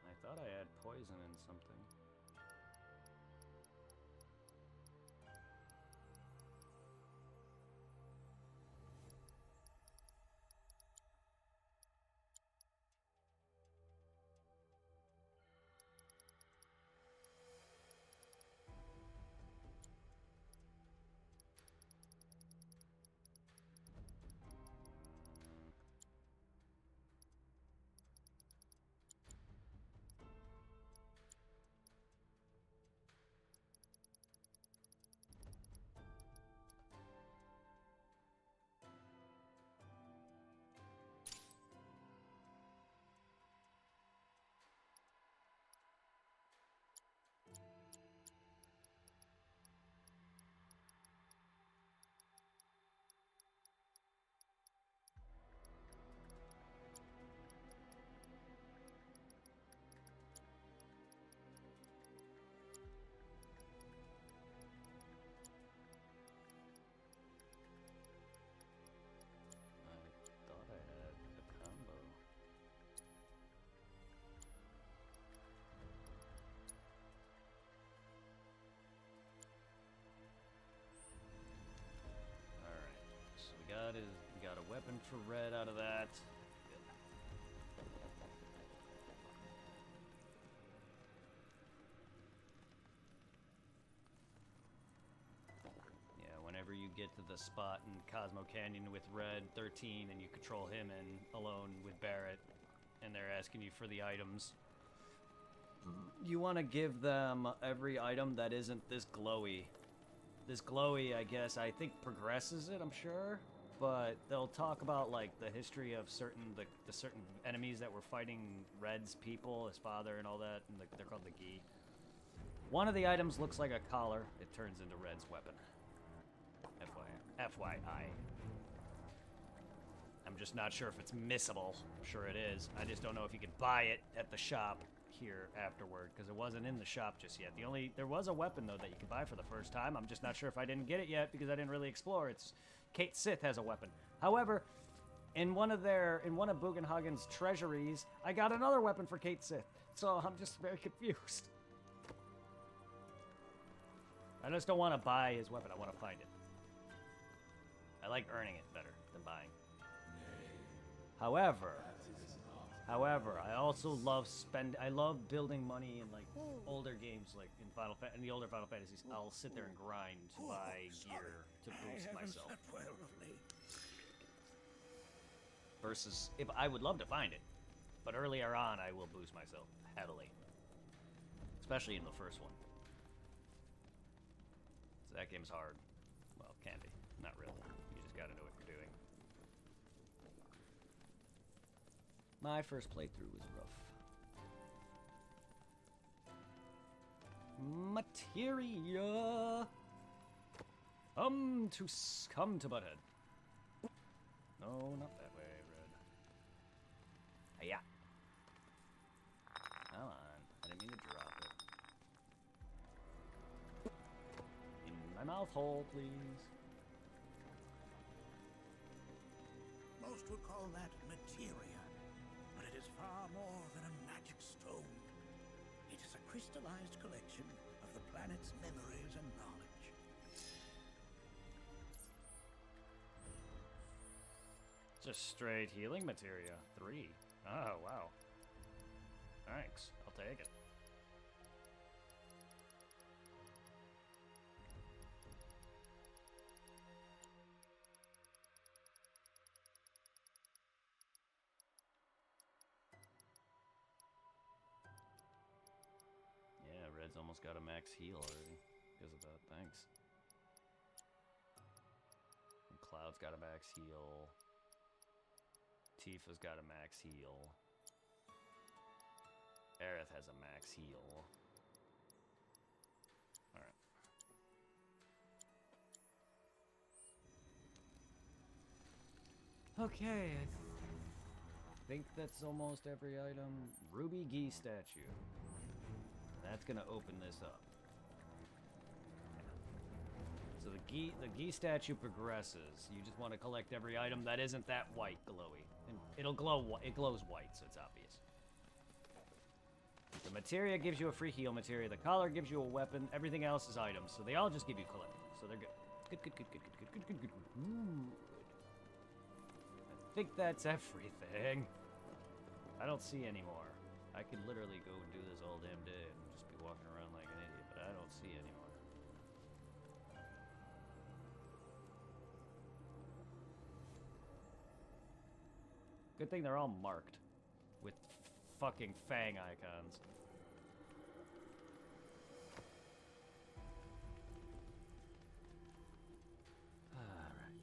I thought I had poison in something. Got a weapon for red out of that. Yeah, whenever you get to the spot in Cosmo Canyon with Red 13 and you control him and alone with Barrett, and they're asking you for the items, you want to give them every item that isn't this glowy. This glowy, I guess, I think progresses it, I'm sure. But they'll talk about like the history of the certain enemies that were fighting Red's people, his father and all that, and they're called the Gi. One of the items looks like a collar. It turns into Red's weapon. FYI. I'm just not sure if it's missable. I'm sure it is. I just don't know if you could buy it at the shop here afterward, because it wasn't in the shop just yet. There was a weapon though that you could buy for the first time. I'm just not sure if I didn't get it yet because I didn't really explore. It's Kate Sith has a weapon. However, in one of Bugenhagen's treasuries, I got another weapon for Kate Sith. So I'm just very confused. I just don't want to buy his weapon. I want to find it. I like earning it better than buying. However, I also love I love building money in like older games, like in the older Final Fantasies. I'll sit there and grind to buy gear to boost myself. Versus, if I would love to find it, but earlier on I will boost myself heavily, especially in the first one. So that game's hard. Well, it can be. Not really. You just gotta know what you're doing. My first playthrough was rough. Materia! Come to Butthead. No, not that way, Red. Hiya. Come on. I didn't mean to drop it. In my mouth hole, please. Most would call that materia, but it is far more than a magic stone. It is a crystallized collection of the planet's memories and knowledge. Just straight healing materia. 3. Oh, wow. Thanks. I'll take it. Yeah, Red's almost got a max heal already because of that. Thanks. And Cloud's got a max heal. Tifa's got a max heal. Aerith has a max heal. Alright. Okay, I think that's almost every item. Ruby Gi statue. That's gonna open this up. So the Gi statue progresses. You just want to collect every item that isn't that white glowy. And it'll glow, it glows white, so it's obvious. The materia gives you a free heal materia. The collar gives you a weapon. Everything else is items, so they all just give you collectibles. So they're good. Good. I think that's everything. I don't see any more. I could literally go and do this all damn day and just be walking around like an idiot, but I don't see any more. Good thing they're all marked with fucking fang icons. Alright.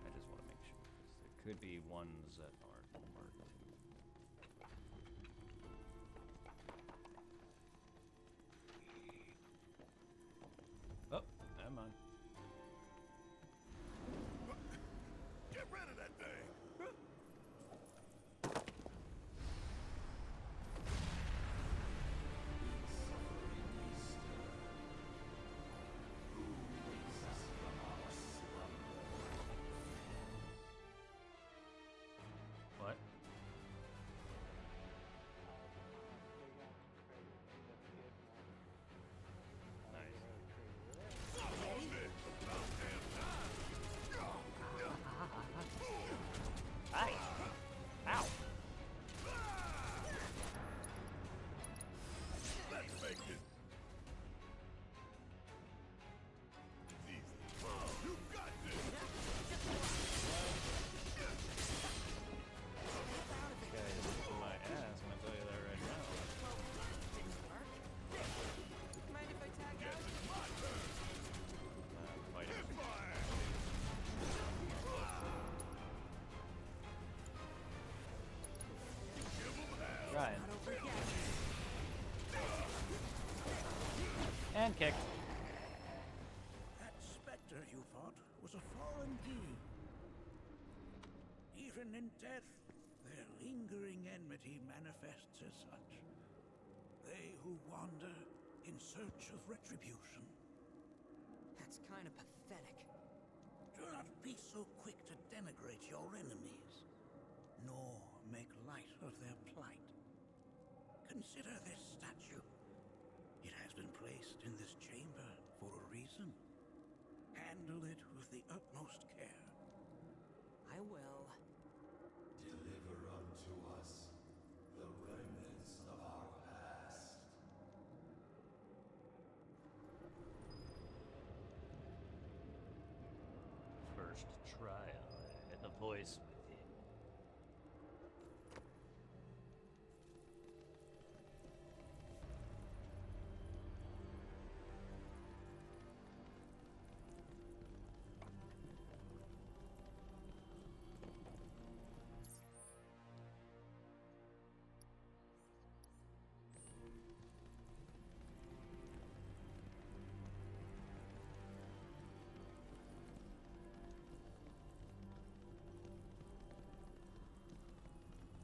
I just want to make sure, because there could be ones that aren't marked. Oh, never mind. Get rid of that thing! What? Hi. Ow. Let's make this easy. You got this! Guy is kicking my ass, I'm gonna tell you that right now. Mind if I tag out? Fighting. Ryan. And kicked. That specter you fought was a foreign being. Even in death, their lingering enmity manifests as such. They who wander in search of retribution. That's kind of pathetic. To Do not be so quick to denigrate your enemies, nor make light of their plight. Consider this statue. It has been placed in this chamber for a reason. Handle it with the utmost care. I will. Deliver unto us the remnants of our past. First trial. The voice within.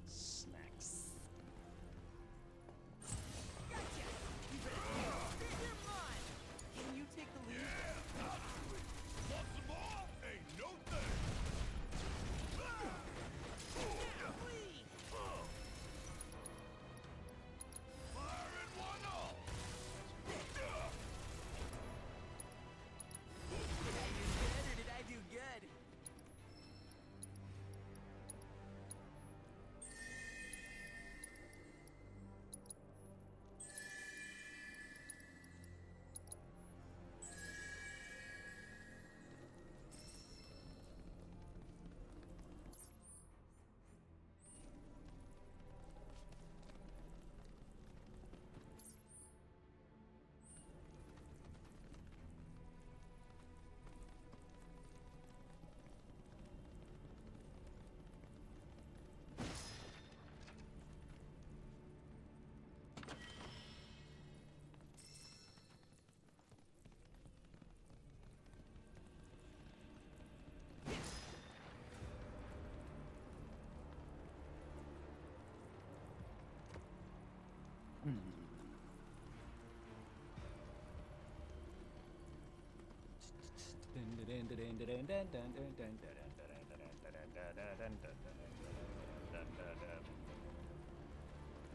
Snacks. Can you take the lead? Want some more? Ain't no thing. Firing one off. Did I do good or did I do good?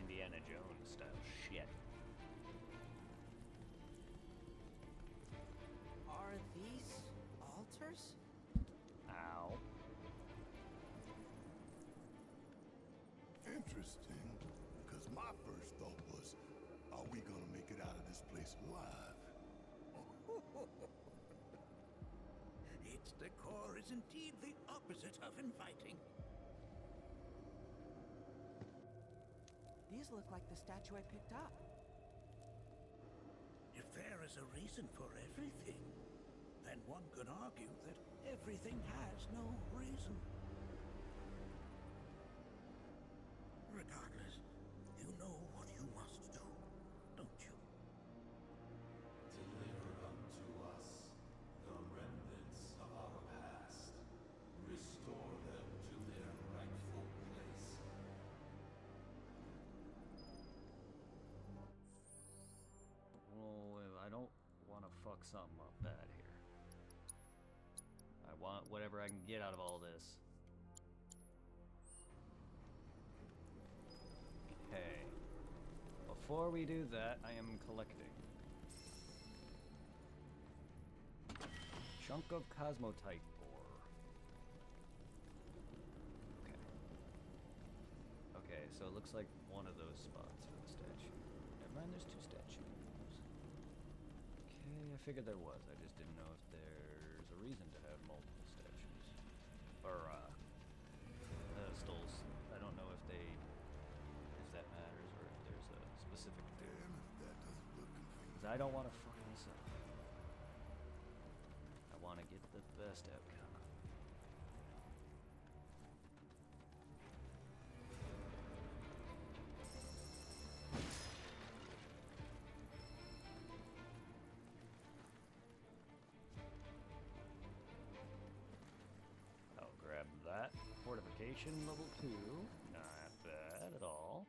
Indiana Jones style shit. Are these altars? Ow. Interesting, because my first thought was, are we gonna make it out of this place alive? Its decor is indeed the opposite of inviting. These look like the statue I picked up. If there is a reason for everything, then one could argue that everything has no reason. Regardless, you know what you must do, don't you? Deliver unto us the remnants of our past. Restore them to their rightful place. Well, I don't want to fuck something up bad here. I want whatever I can get out of all this. Okay. Before we do that, I am collecting. Chunk of Cosmotite ore. Okay. Okay, so it looks like one of those spots for the statue. Never mind, there's two statues. Okay, I figured there was. I just didn't know if there's a reason to have multiple statues. Or, pedestals. I don't know if that matters or if there's a specific thing. Damn if that doesn't look convenient. Because I don't want to fuck this up. I want to get the best outcome. I'll grab that. Fortification level 2. Not bad at all.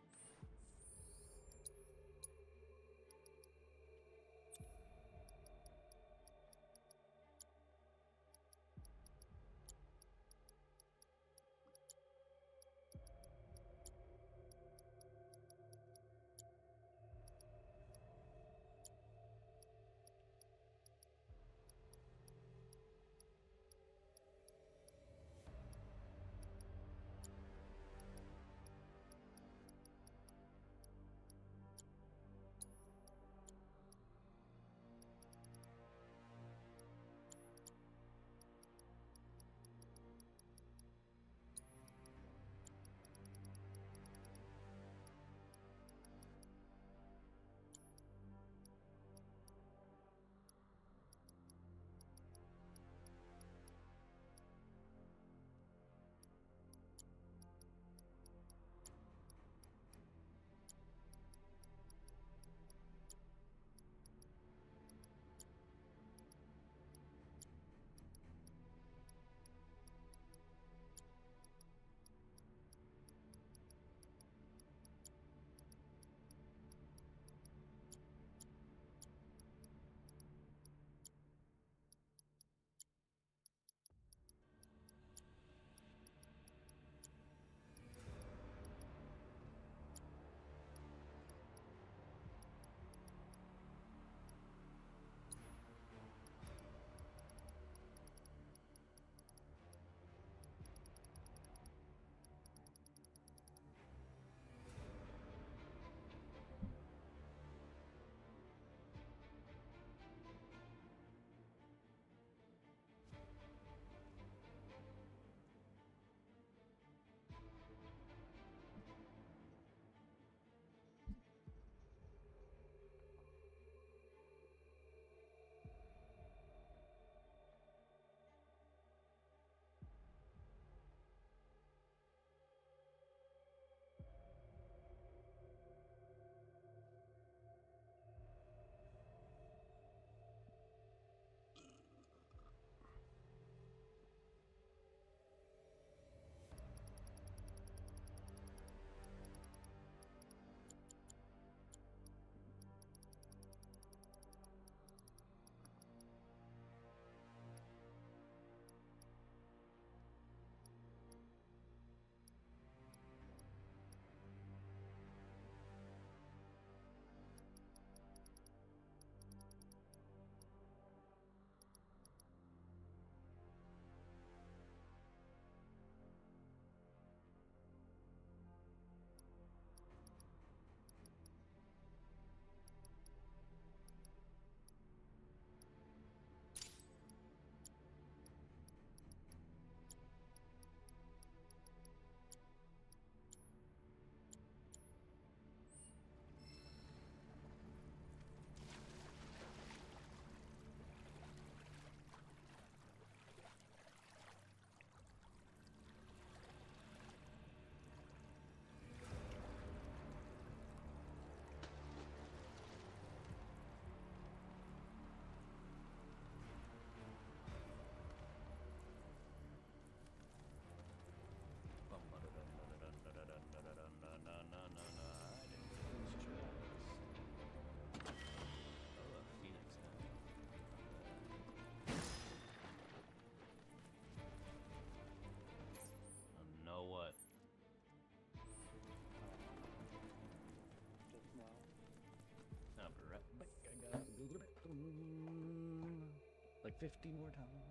50 more times.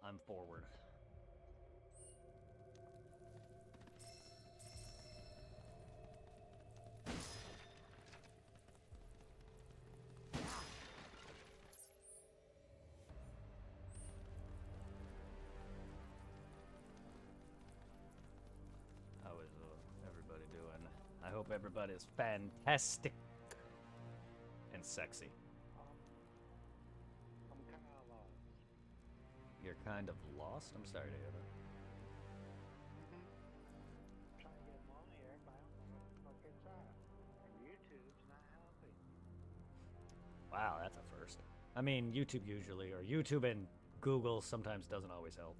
I'm forward. How is everybody doing? I hope everybody's fantastic and sexy. I'm kind of lost. You're kind of lost? I'm sorry to hear that. Trying to get on here, but I don't know what the fuck it's at. And YouTube's not helping. Wow, that's a first. I mean, YouTube usually, or YouTube and Google sometimes doesn't always help.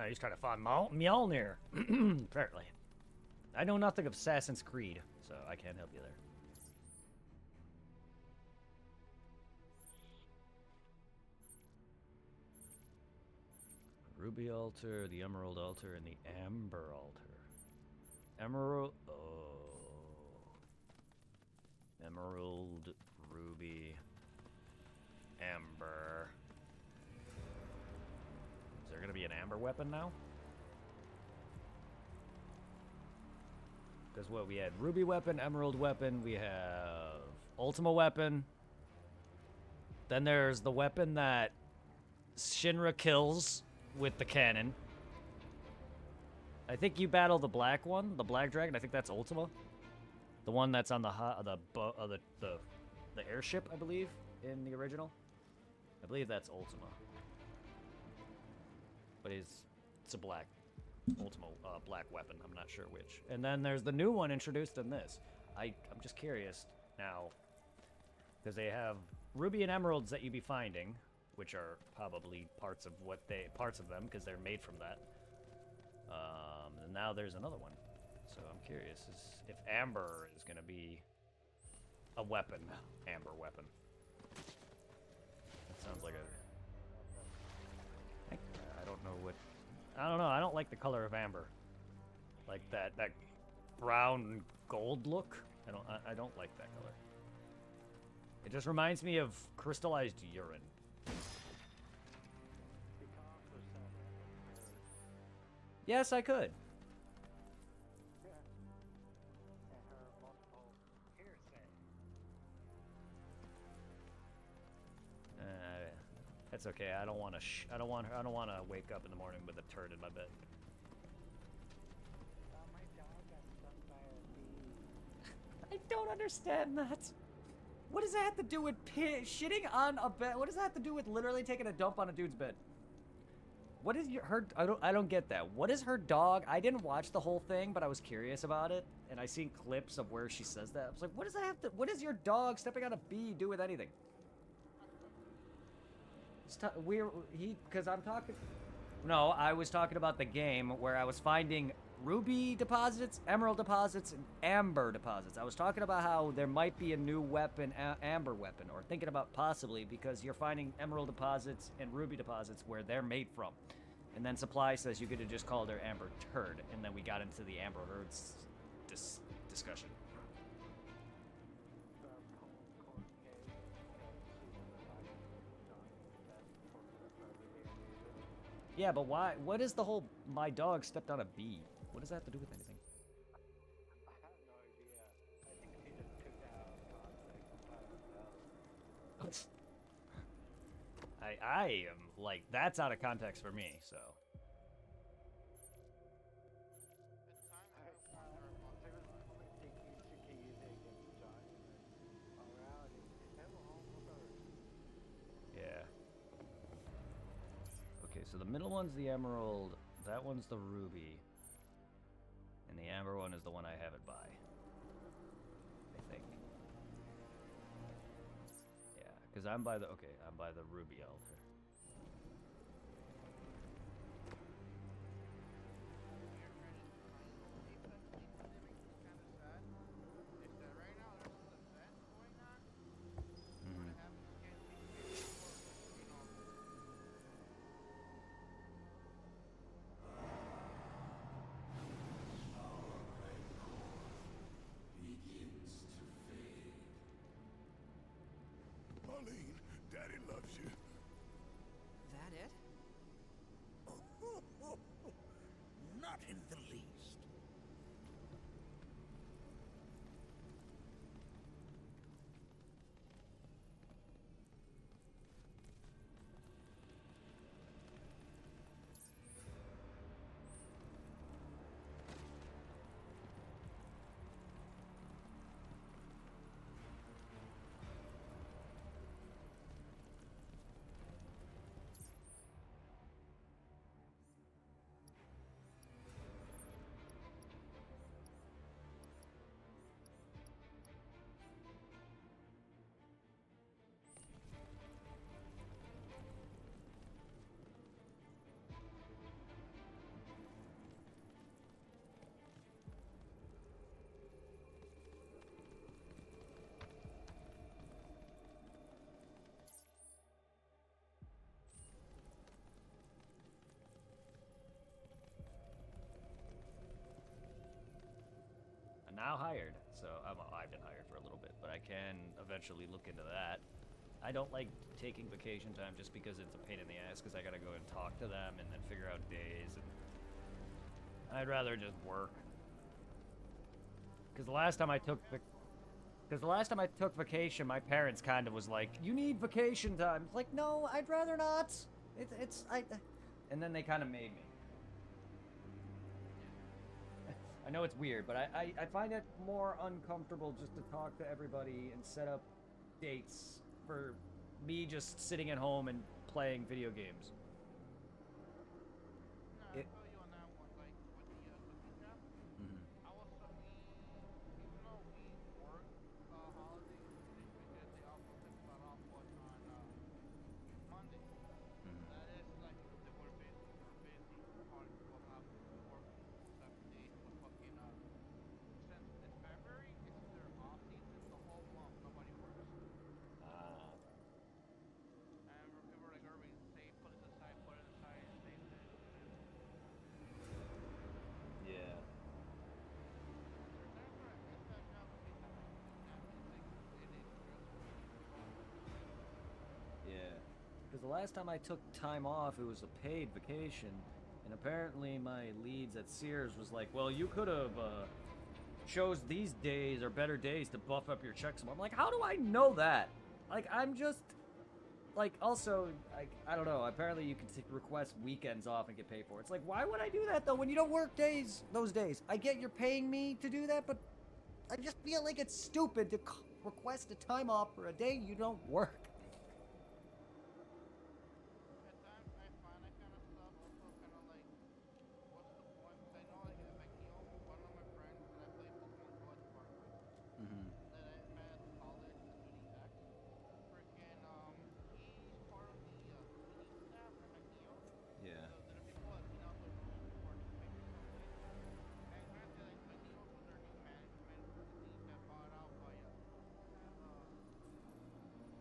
He's trying to find Mjolnir, apparently. I know nothing of Assassin's Creed, so I can't help you there. Ruby altar, the emerald altar, and the amber altar. Emerald, emerald, ruby, amber. Is there gonna be an amber weapon now? Because what, we had ruby weapon, emerald weapon, we have Ultima weapon. Then there's the weapon that Shinra kills with the cannon. I think you battle the black one, the black dragon. I think that's Ultima. The one that's on the airship, I believe, in the original. I believe that's Ultima. But it's a black Ultima black weapon. I'm not sure which. And then there's the new one introduced in this. I'm just curious now, because they have ruby and emeralds that you be finding, which are probably parts of them because they're made from that. And now there's another one. So I'm curious if amber is gonna be a weapon, amber weapon. That sounds like a. I don't know what. I don't know. I don't like the color of amber. Like that brown gold look. I don't like that color. It just reminds me of crystallized urine. Yes, I could. That's okay. I don't want to. I don't want to wake up in the morning with a turd in my bed. My dog got stung by a bee. I don't understand that. What does that have to do with shitting on a bed? What does that have to do with literally taking a dump on a dude's bed? What is her? I don't get that. What is her dog? I didn't watch the whole thing, but I was curious about it, and I seen clips of where she says that. I was like, what does that have to? What does your dog stepping on a bee do with anything? Because I'm talking. No, I was talking about the game where I was finding ruby deposits, emerald deposits, and amber deposits. I was talking about how there might be a new weapon, amber weapon, or thinking about possibly because you're finding emerald deposits and ruby deposits where they're made from. And then Supply says you could have just called her Amber Turd, and then we got into the Amber Herds discussion. Yeah, but why? What is the whole my dog stepped on a bee? What does that have to do with anything? I have no idea. I think she just took that out of context by herself. I am like, that's out of context for me, so. Yeah. Okay, so the middle one's the emerald, that one's the ruby, and the amber one is the one I have it by. I think. Yeah, because I'm by the ruby altar. Marlene, Daddy loves you. that it? Not in the least. Now hired, so I've been hired for a little bit, but I can eventually look into that. I don't like taking vacation time just because it's a pain in the ass, because I gotta go and talk to them and then figure out days, and I'd rather just work. Because the last time I took vacation, my parents kind of was like, "You need vacation time." It's like, no, I'd rather not. And then they kind of made me. I know it's weird, but I find it more uncomfortable just to talk to everybody and set up dates for me just sitting at home and playing video games. No, I feel you on that one. Like with the cooking job, I was even though we work holidays, we get a day off. We'll take a lot off was on Monday. That is like if we're busy. We're busy. We'll have we work 7 days, but fucking since it's February, it's their off season. The whole month nobody works. And people are like, Irving, save, put it aside, save this, do this. Yeah. There's times where it's that job, okay, damn it, it is stressful. Yeah. Because the last time I took time off, it was a paid vacation, and apparently my leads at Sears was like, well, you could have chose these days or better days to buff up your checks more. I'm like, how do I know that? Like, I'm just... Like, also, like, I don't know, apparently you can request weekends off and get paid for it. It's like, why would I do that, though, when you don't work those days? I get you're paying me to do that, but I just feel like it's stupid to request a time off for a day you don't work. At times I find that kind of stuff also kind of like, what's the point? Because I know like Vecchio, one of my friends that I play Pokemon Go at the park with, that I met at the college, the Study X, freaking, he's part of the cleaning staff at Vecchio. Yeah. So there are people that clean out the rooms before new patrons come in. And granted, like Vecchio, with their new management, the cleaning staff bought out by who has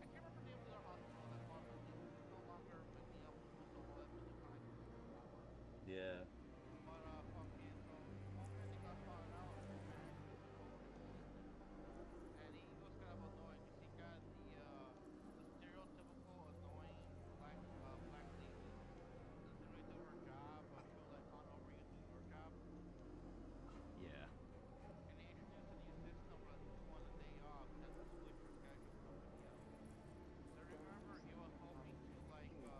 I can't remember the name of their hospital that bought Vecchio. It's no longer Vecchio Hospital that was kind of like Tower. Yeah. But fucking, so he told me that they got bought out and the management took over the cleaning staff. And he was kind of annoyed because he got the stereotypical annoying black lady that doesn't really do her job, but she'll like fawn over you doing your job. Yeah. And they introduced a new system where like, if you want a day off, you have to switch your schedule with somebody else. So remember, he was hoping to like to do a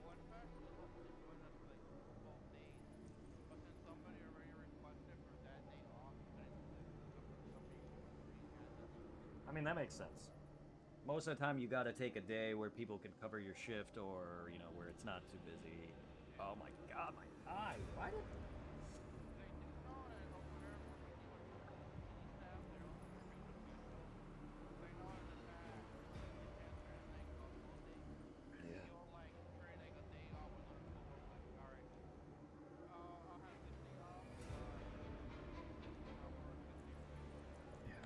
Hoenn Fest. He was hoping to join us for like 12 days, but since somebody already requested for that day off, he couldn't do it because somebody already had that day off. I mean, that makes sense. Most of the time, you gotta take a day where people can cover your shift or, you know, where it's not too busy. Oh my god, my eye. Why did... They do know that over there for Vecchio at the cleaning staff, they're also moving to Piso. Because I know in the past, it depends during like those days. Yeah. You'll like trade like a day off with another coworker. Like, all right, I'll have this day off. You get this day off, and I'll work this day for you. Yeah.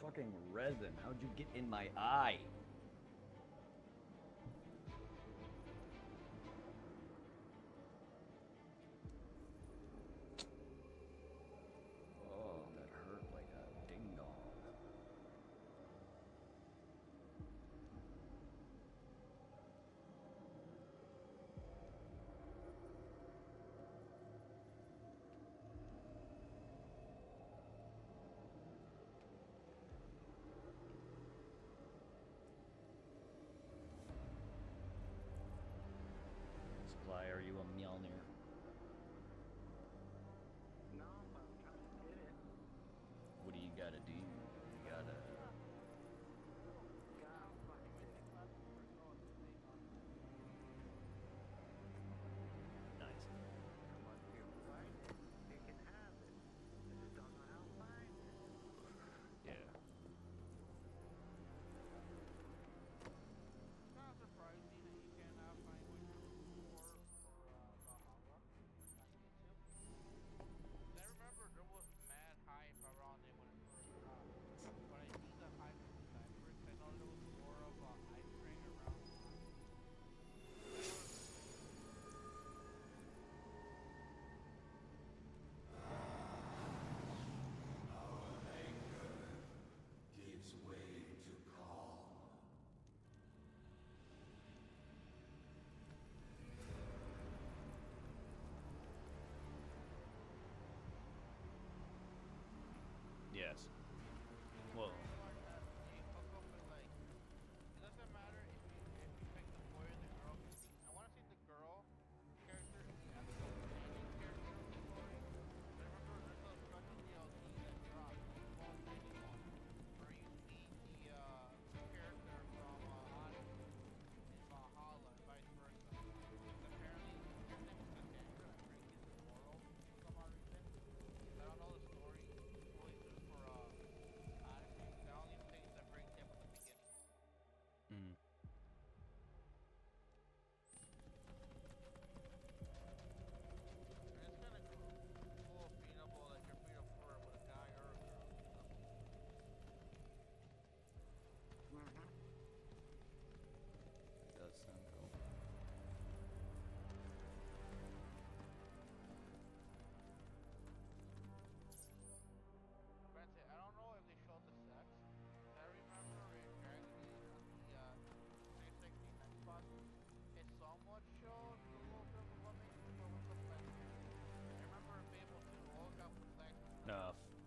Fucking resin. How'd you get in my eye? Oh, that hurt like a ding dong.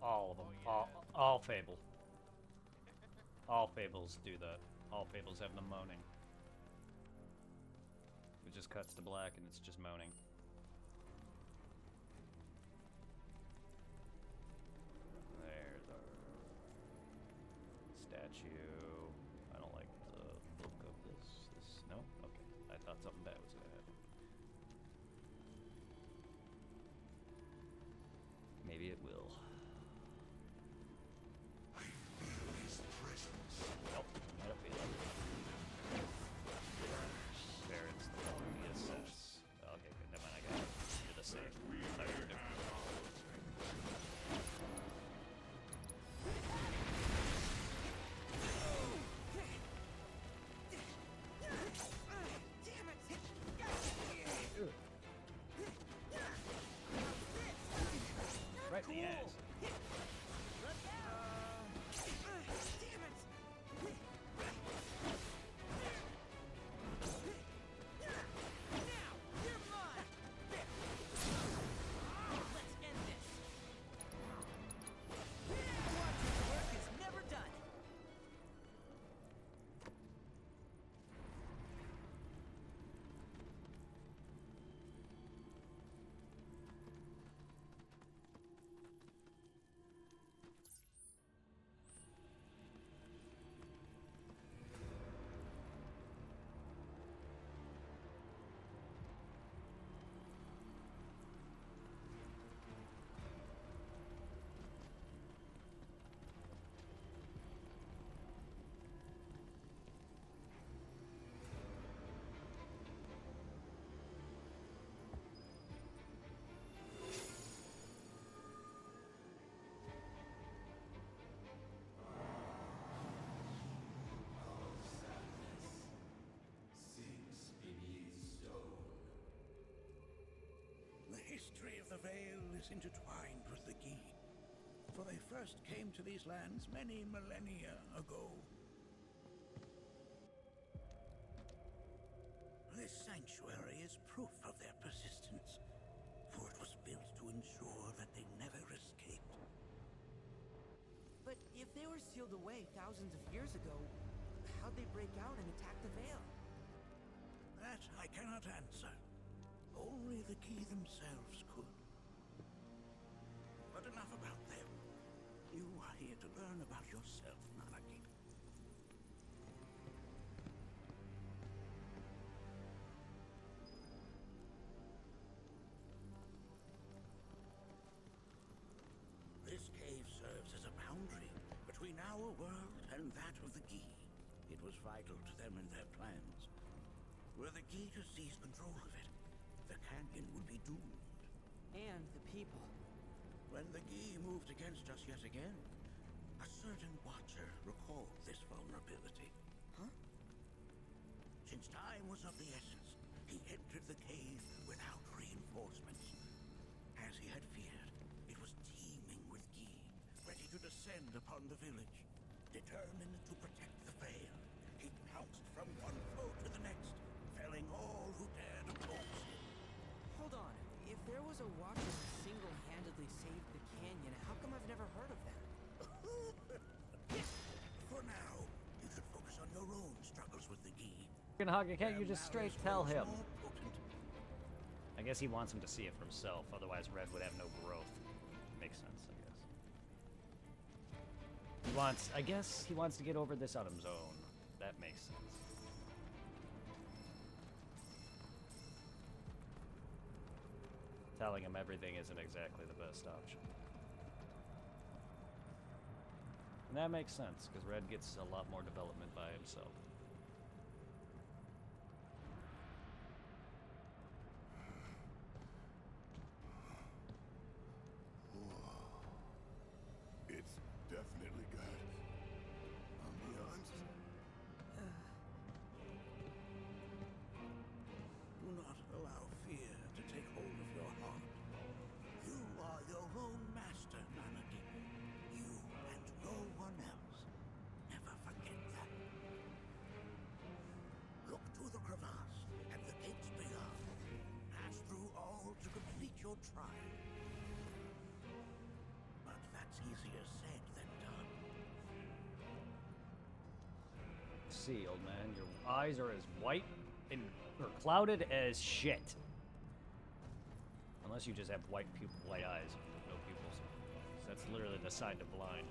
All of them. All Fable. All Fables do that. All Fables have them moaning. It just cuts to black and it's just moaning. There's our statue. I don't like the look of this. No? Okay. I thought something bad was gonna happen. Maybe it will. Nope. I don't feel it. Barrett's the one we assess. Okay, good. Never mind. I got it. You're the same. I thought you were different. Right in the ass. Sinks beneath stone. The history of the Vale is intertwined with the Gi, for they first came to these lands many millennia ago. This sanctuary is proof of their persistence, for it was built to ensure that they never escaped. But if they were sealed away thousands of years ago, how'd they break out and attack the Vale? That I cannot answer. Only the Gi themselves could. But enough about them. You are here to learn about yourself, Malaki. This cave serves as a boundary between our world and that of the Gi. It was vital to them and their plans. Were the Gi to seize control of it, the canyon would be doomed. And the people. When the Gi moved against us yet again, a certain watcher recalled this vulnerability. Huh? Since time was of the essence, he entered the cave without reinforcements. As he had feared, it was teeming with Gi, ready to descend upon the village. Determined to protect the Vale, he pounced from one foe to the next, felling all who dared oppose him. Hold on. If there was a watcher who single-handedly saved the canyon, how come I've never heard of them? For now, you should focus on your own struggles with the Gi. Can't you just straight tell him? More potent. I guess he wants him to see it for himself, otherwise Red would have no growth. Makes sense, I guess. I guess he wants to get over this on his own. That makes sense. Telling him everything isn't exactly the best option. And that makes sense, because Red gets a lot more development by himself. It's definitely got ambiance. Do not allow fear to take hold of your heart. You are your own master, Malaki. You and no one else. Never forget that. Look to the crevasse and the gates beyond. Pass through all to complete your trial. But that's easy see, old man. Your eyes are as white and or clouded as shit. Unless you just have white eyes, no pupils. That's literally the sign to blind.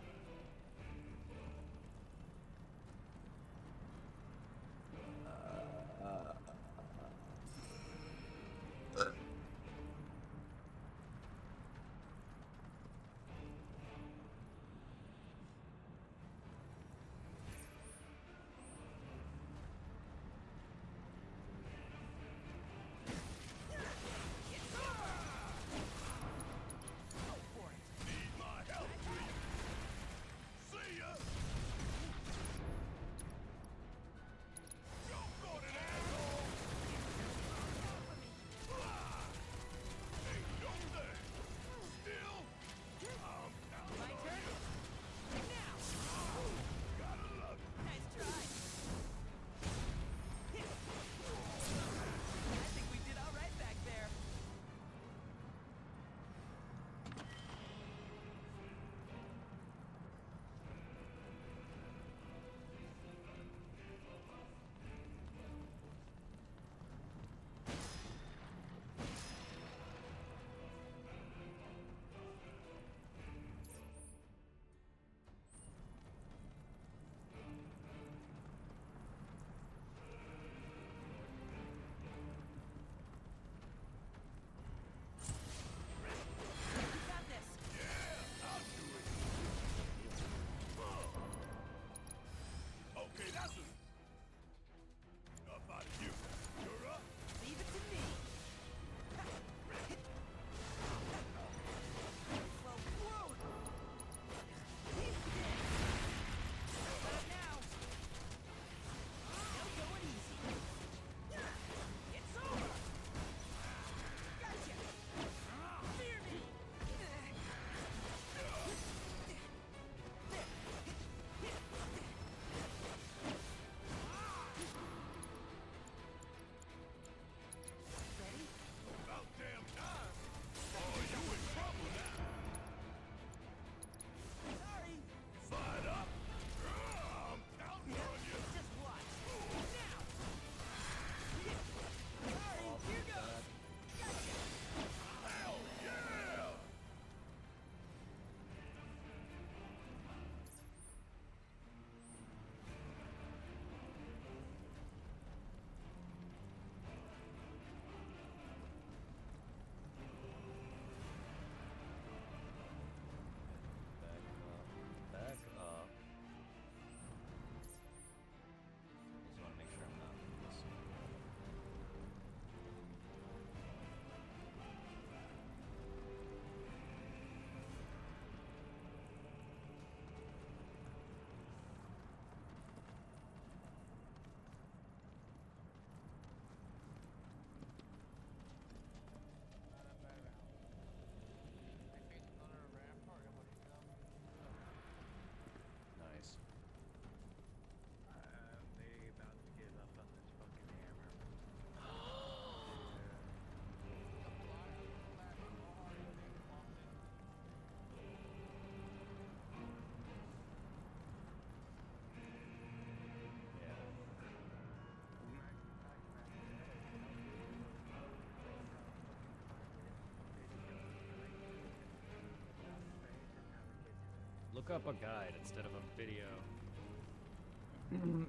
Look up a guide instead of a video.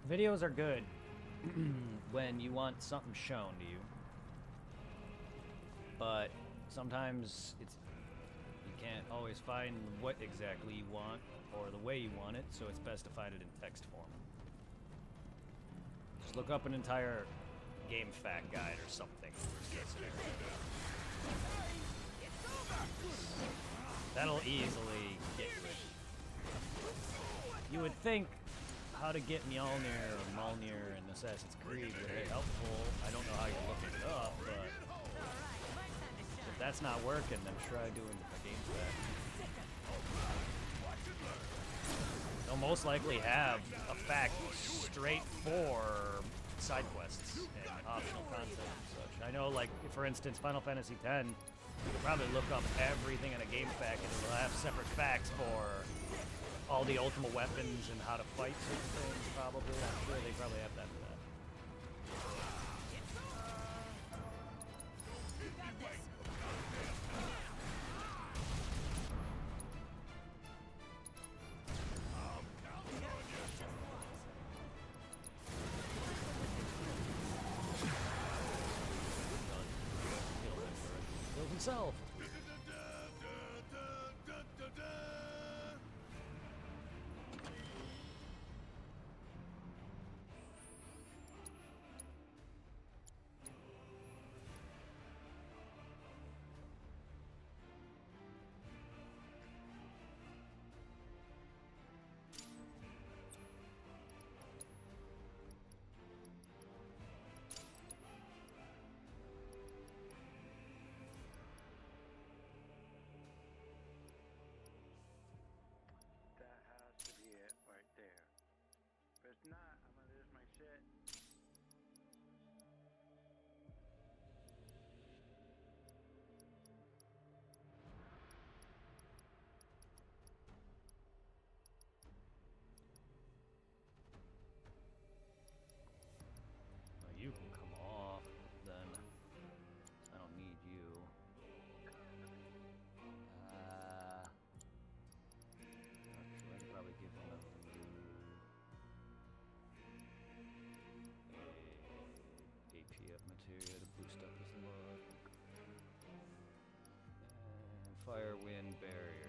Videos are good when you want something shown to you. But sometimes you can't always find what exactly you want or the way you want it, so it's best to find it in text form. Just look up an entire game fact guide or something. That'll easily get you. You would think how to get Mjolnir or Mjolnir in Assassin's Creed would be helpful. I don't know how you're looking it up, but if that's not working, then try doing a game fact. They'll most likely have a fact straight for side quests and optional content and such. I know, like, for instance, Final Fantasy X, you could probably look up everything in a game fact and it'll have separate facts for all the ultimate weapons and how to fight certain things, probably. I'm sure they probably have that for that. Kills himself. That has to be it right there. If it's not, I'm gonna lose my shit. Well, you can come off, then. I don't need you. Actually, I could probably give one of you a APF material to boost up his luck. And fire, wind, barrier.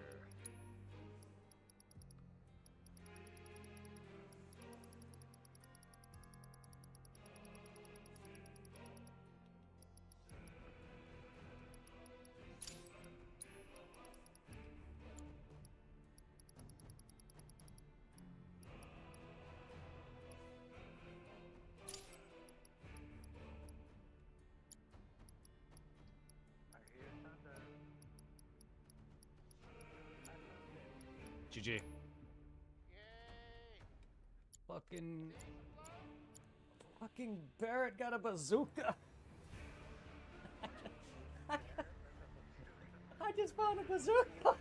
I hear thunder. GG. Yay! Fucking Barrett got a bazooka. I just found a bazooka.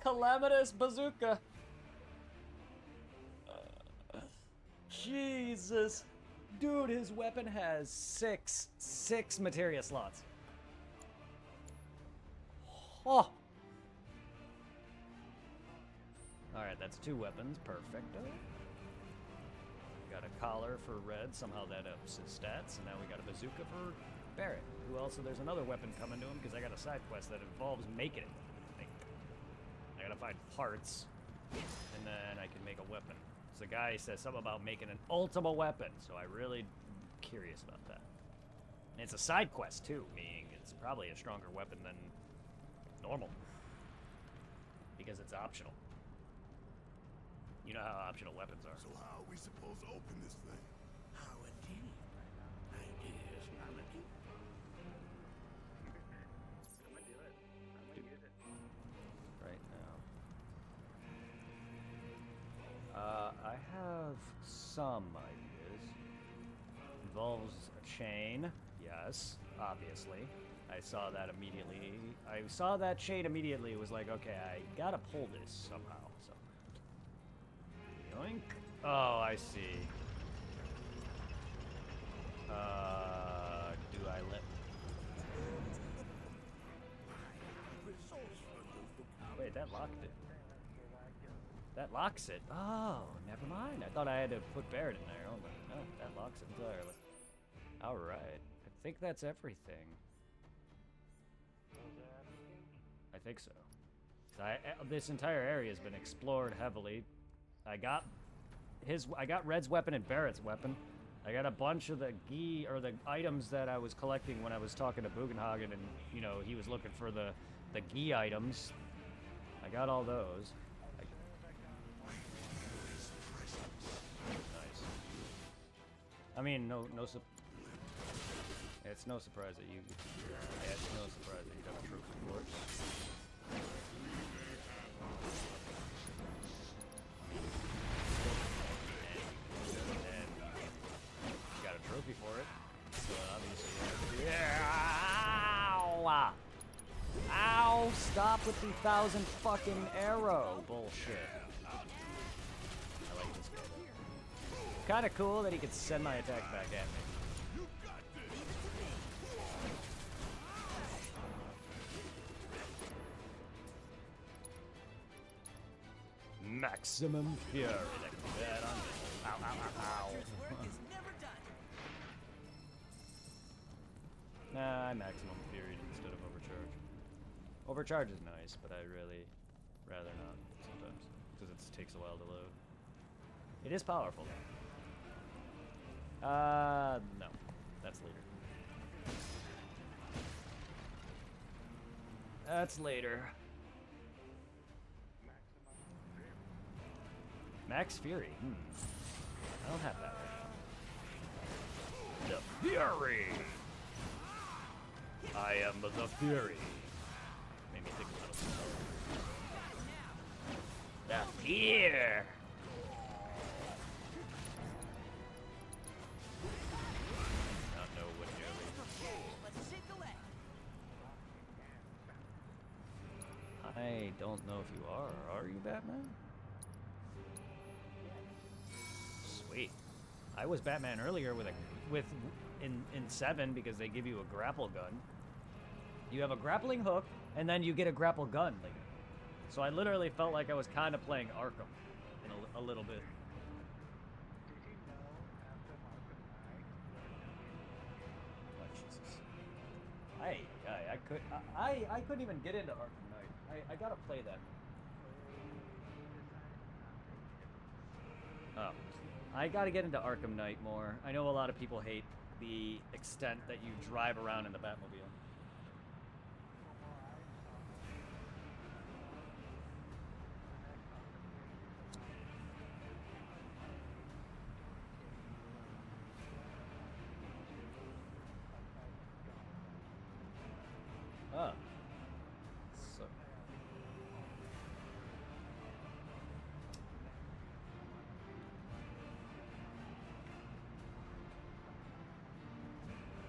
Calamitous bazooka. Jesus. Dude, his weapon has six materia slots. Oh. Alright, that's 2 weapons. Perfecto. Got a collar for Red. Somehow that ups his stats. And now we got a bazooka for Barrett. Who also, there's another weapon coming to him because I got a side quest that involves making it. I think. I gotta find parts. And then I can make a weapon. So the guy says something about making an ultimate weapon. So I really curious about that. And it's a side quest too, meaning it's probably a stronger weapon than normal. Because it's optional. You know how optional weapons are. So how are we supposed to open this thing? How indeed? Ideas, Maliki? I'm gonna do it. I'm gonna use it. Right now. I have some ideas. Involves a chain. Yes, obviously. I saw that immediately. I saw that chain immediately. It was like, okay, I gotta pull this somehow. So. Yoink. Oh, I see. Do I let... Wait, that locked it. That locks it. Oh, never mind. I thought I had to put Barrett in there. Oh, but no, that locks it entirely. Alright. I think that's everything. I think so. This entire area has been explored heavily. I got Red's weapon and Barrett's weapon. I got a bunch of the the items that I was collecting when I was talking to Bugenhagen, and you know he was looking for the gi items. I got all those. Nice. I mean, it's no surprise that you. Yeah, it's no surprise that you got a trophy for it. Trophy for it. So obviously you have to do. Ow! Ow! Stop! Stop with the 1,000 fucking arrow bullshit. I like this guy though. Kinda cool that he could send my attacks back at me. Maximum Fury. That can be bad on me. Ow, ow, ow, ow. Nah, I Maximum Fury instead of Overcharge. Overcharge is nice, but I'd really rather not sometimes, because it takes a while to load. It is powerful, though. No. That's later. That's later. Max Fury. I don't have that right now. The Fury! I am the Fury. Made me think a little. The Fear! Not know what I don't know if you are. Are you Batman? Sweet. I was Batman earlier in 7 because they give you a grapple gun. You have a grappling hook, and then you get a grapple gun later. So I literally felt like I was kind of playing Arkham in a little bit. Oh Jesus! I couldn't even get into Arkham Knight. I gotta play that. Oh. I gotta get into Arkham Knight more. I know a lot of people hate the extent that you drive around in the Batmobile. Ah. So.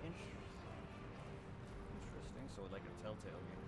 Interesting. So like a Telltale game.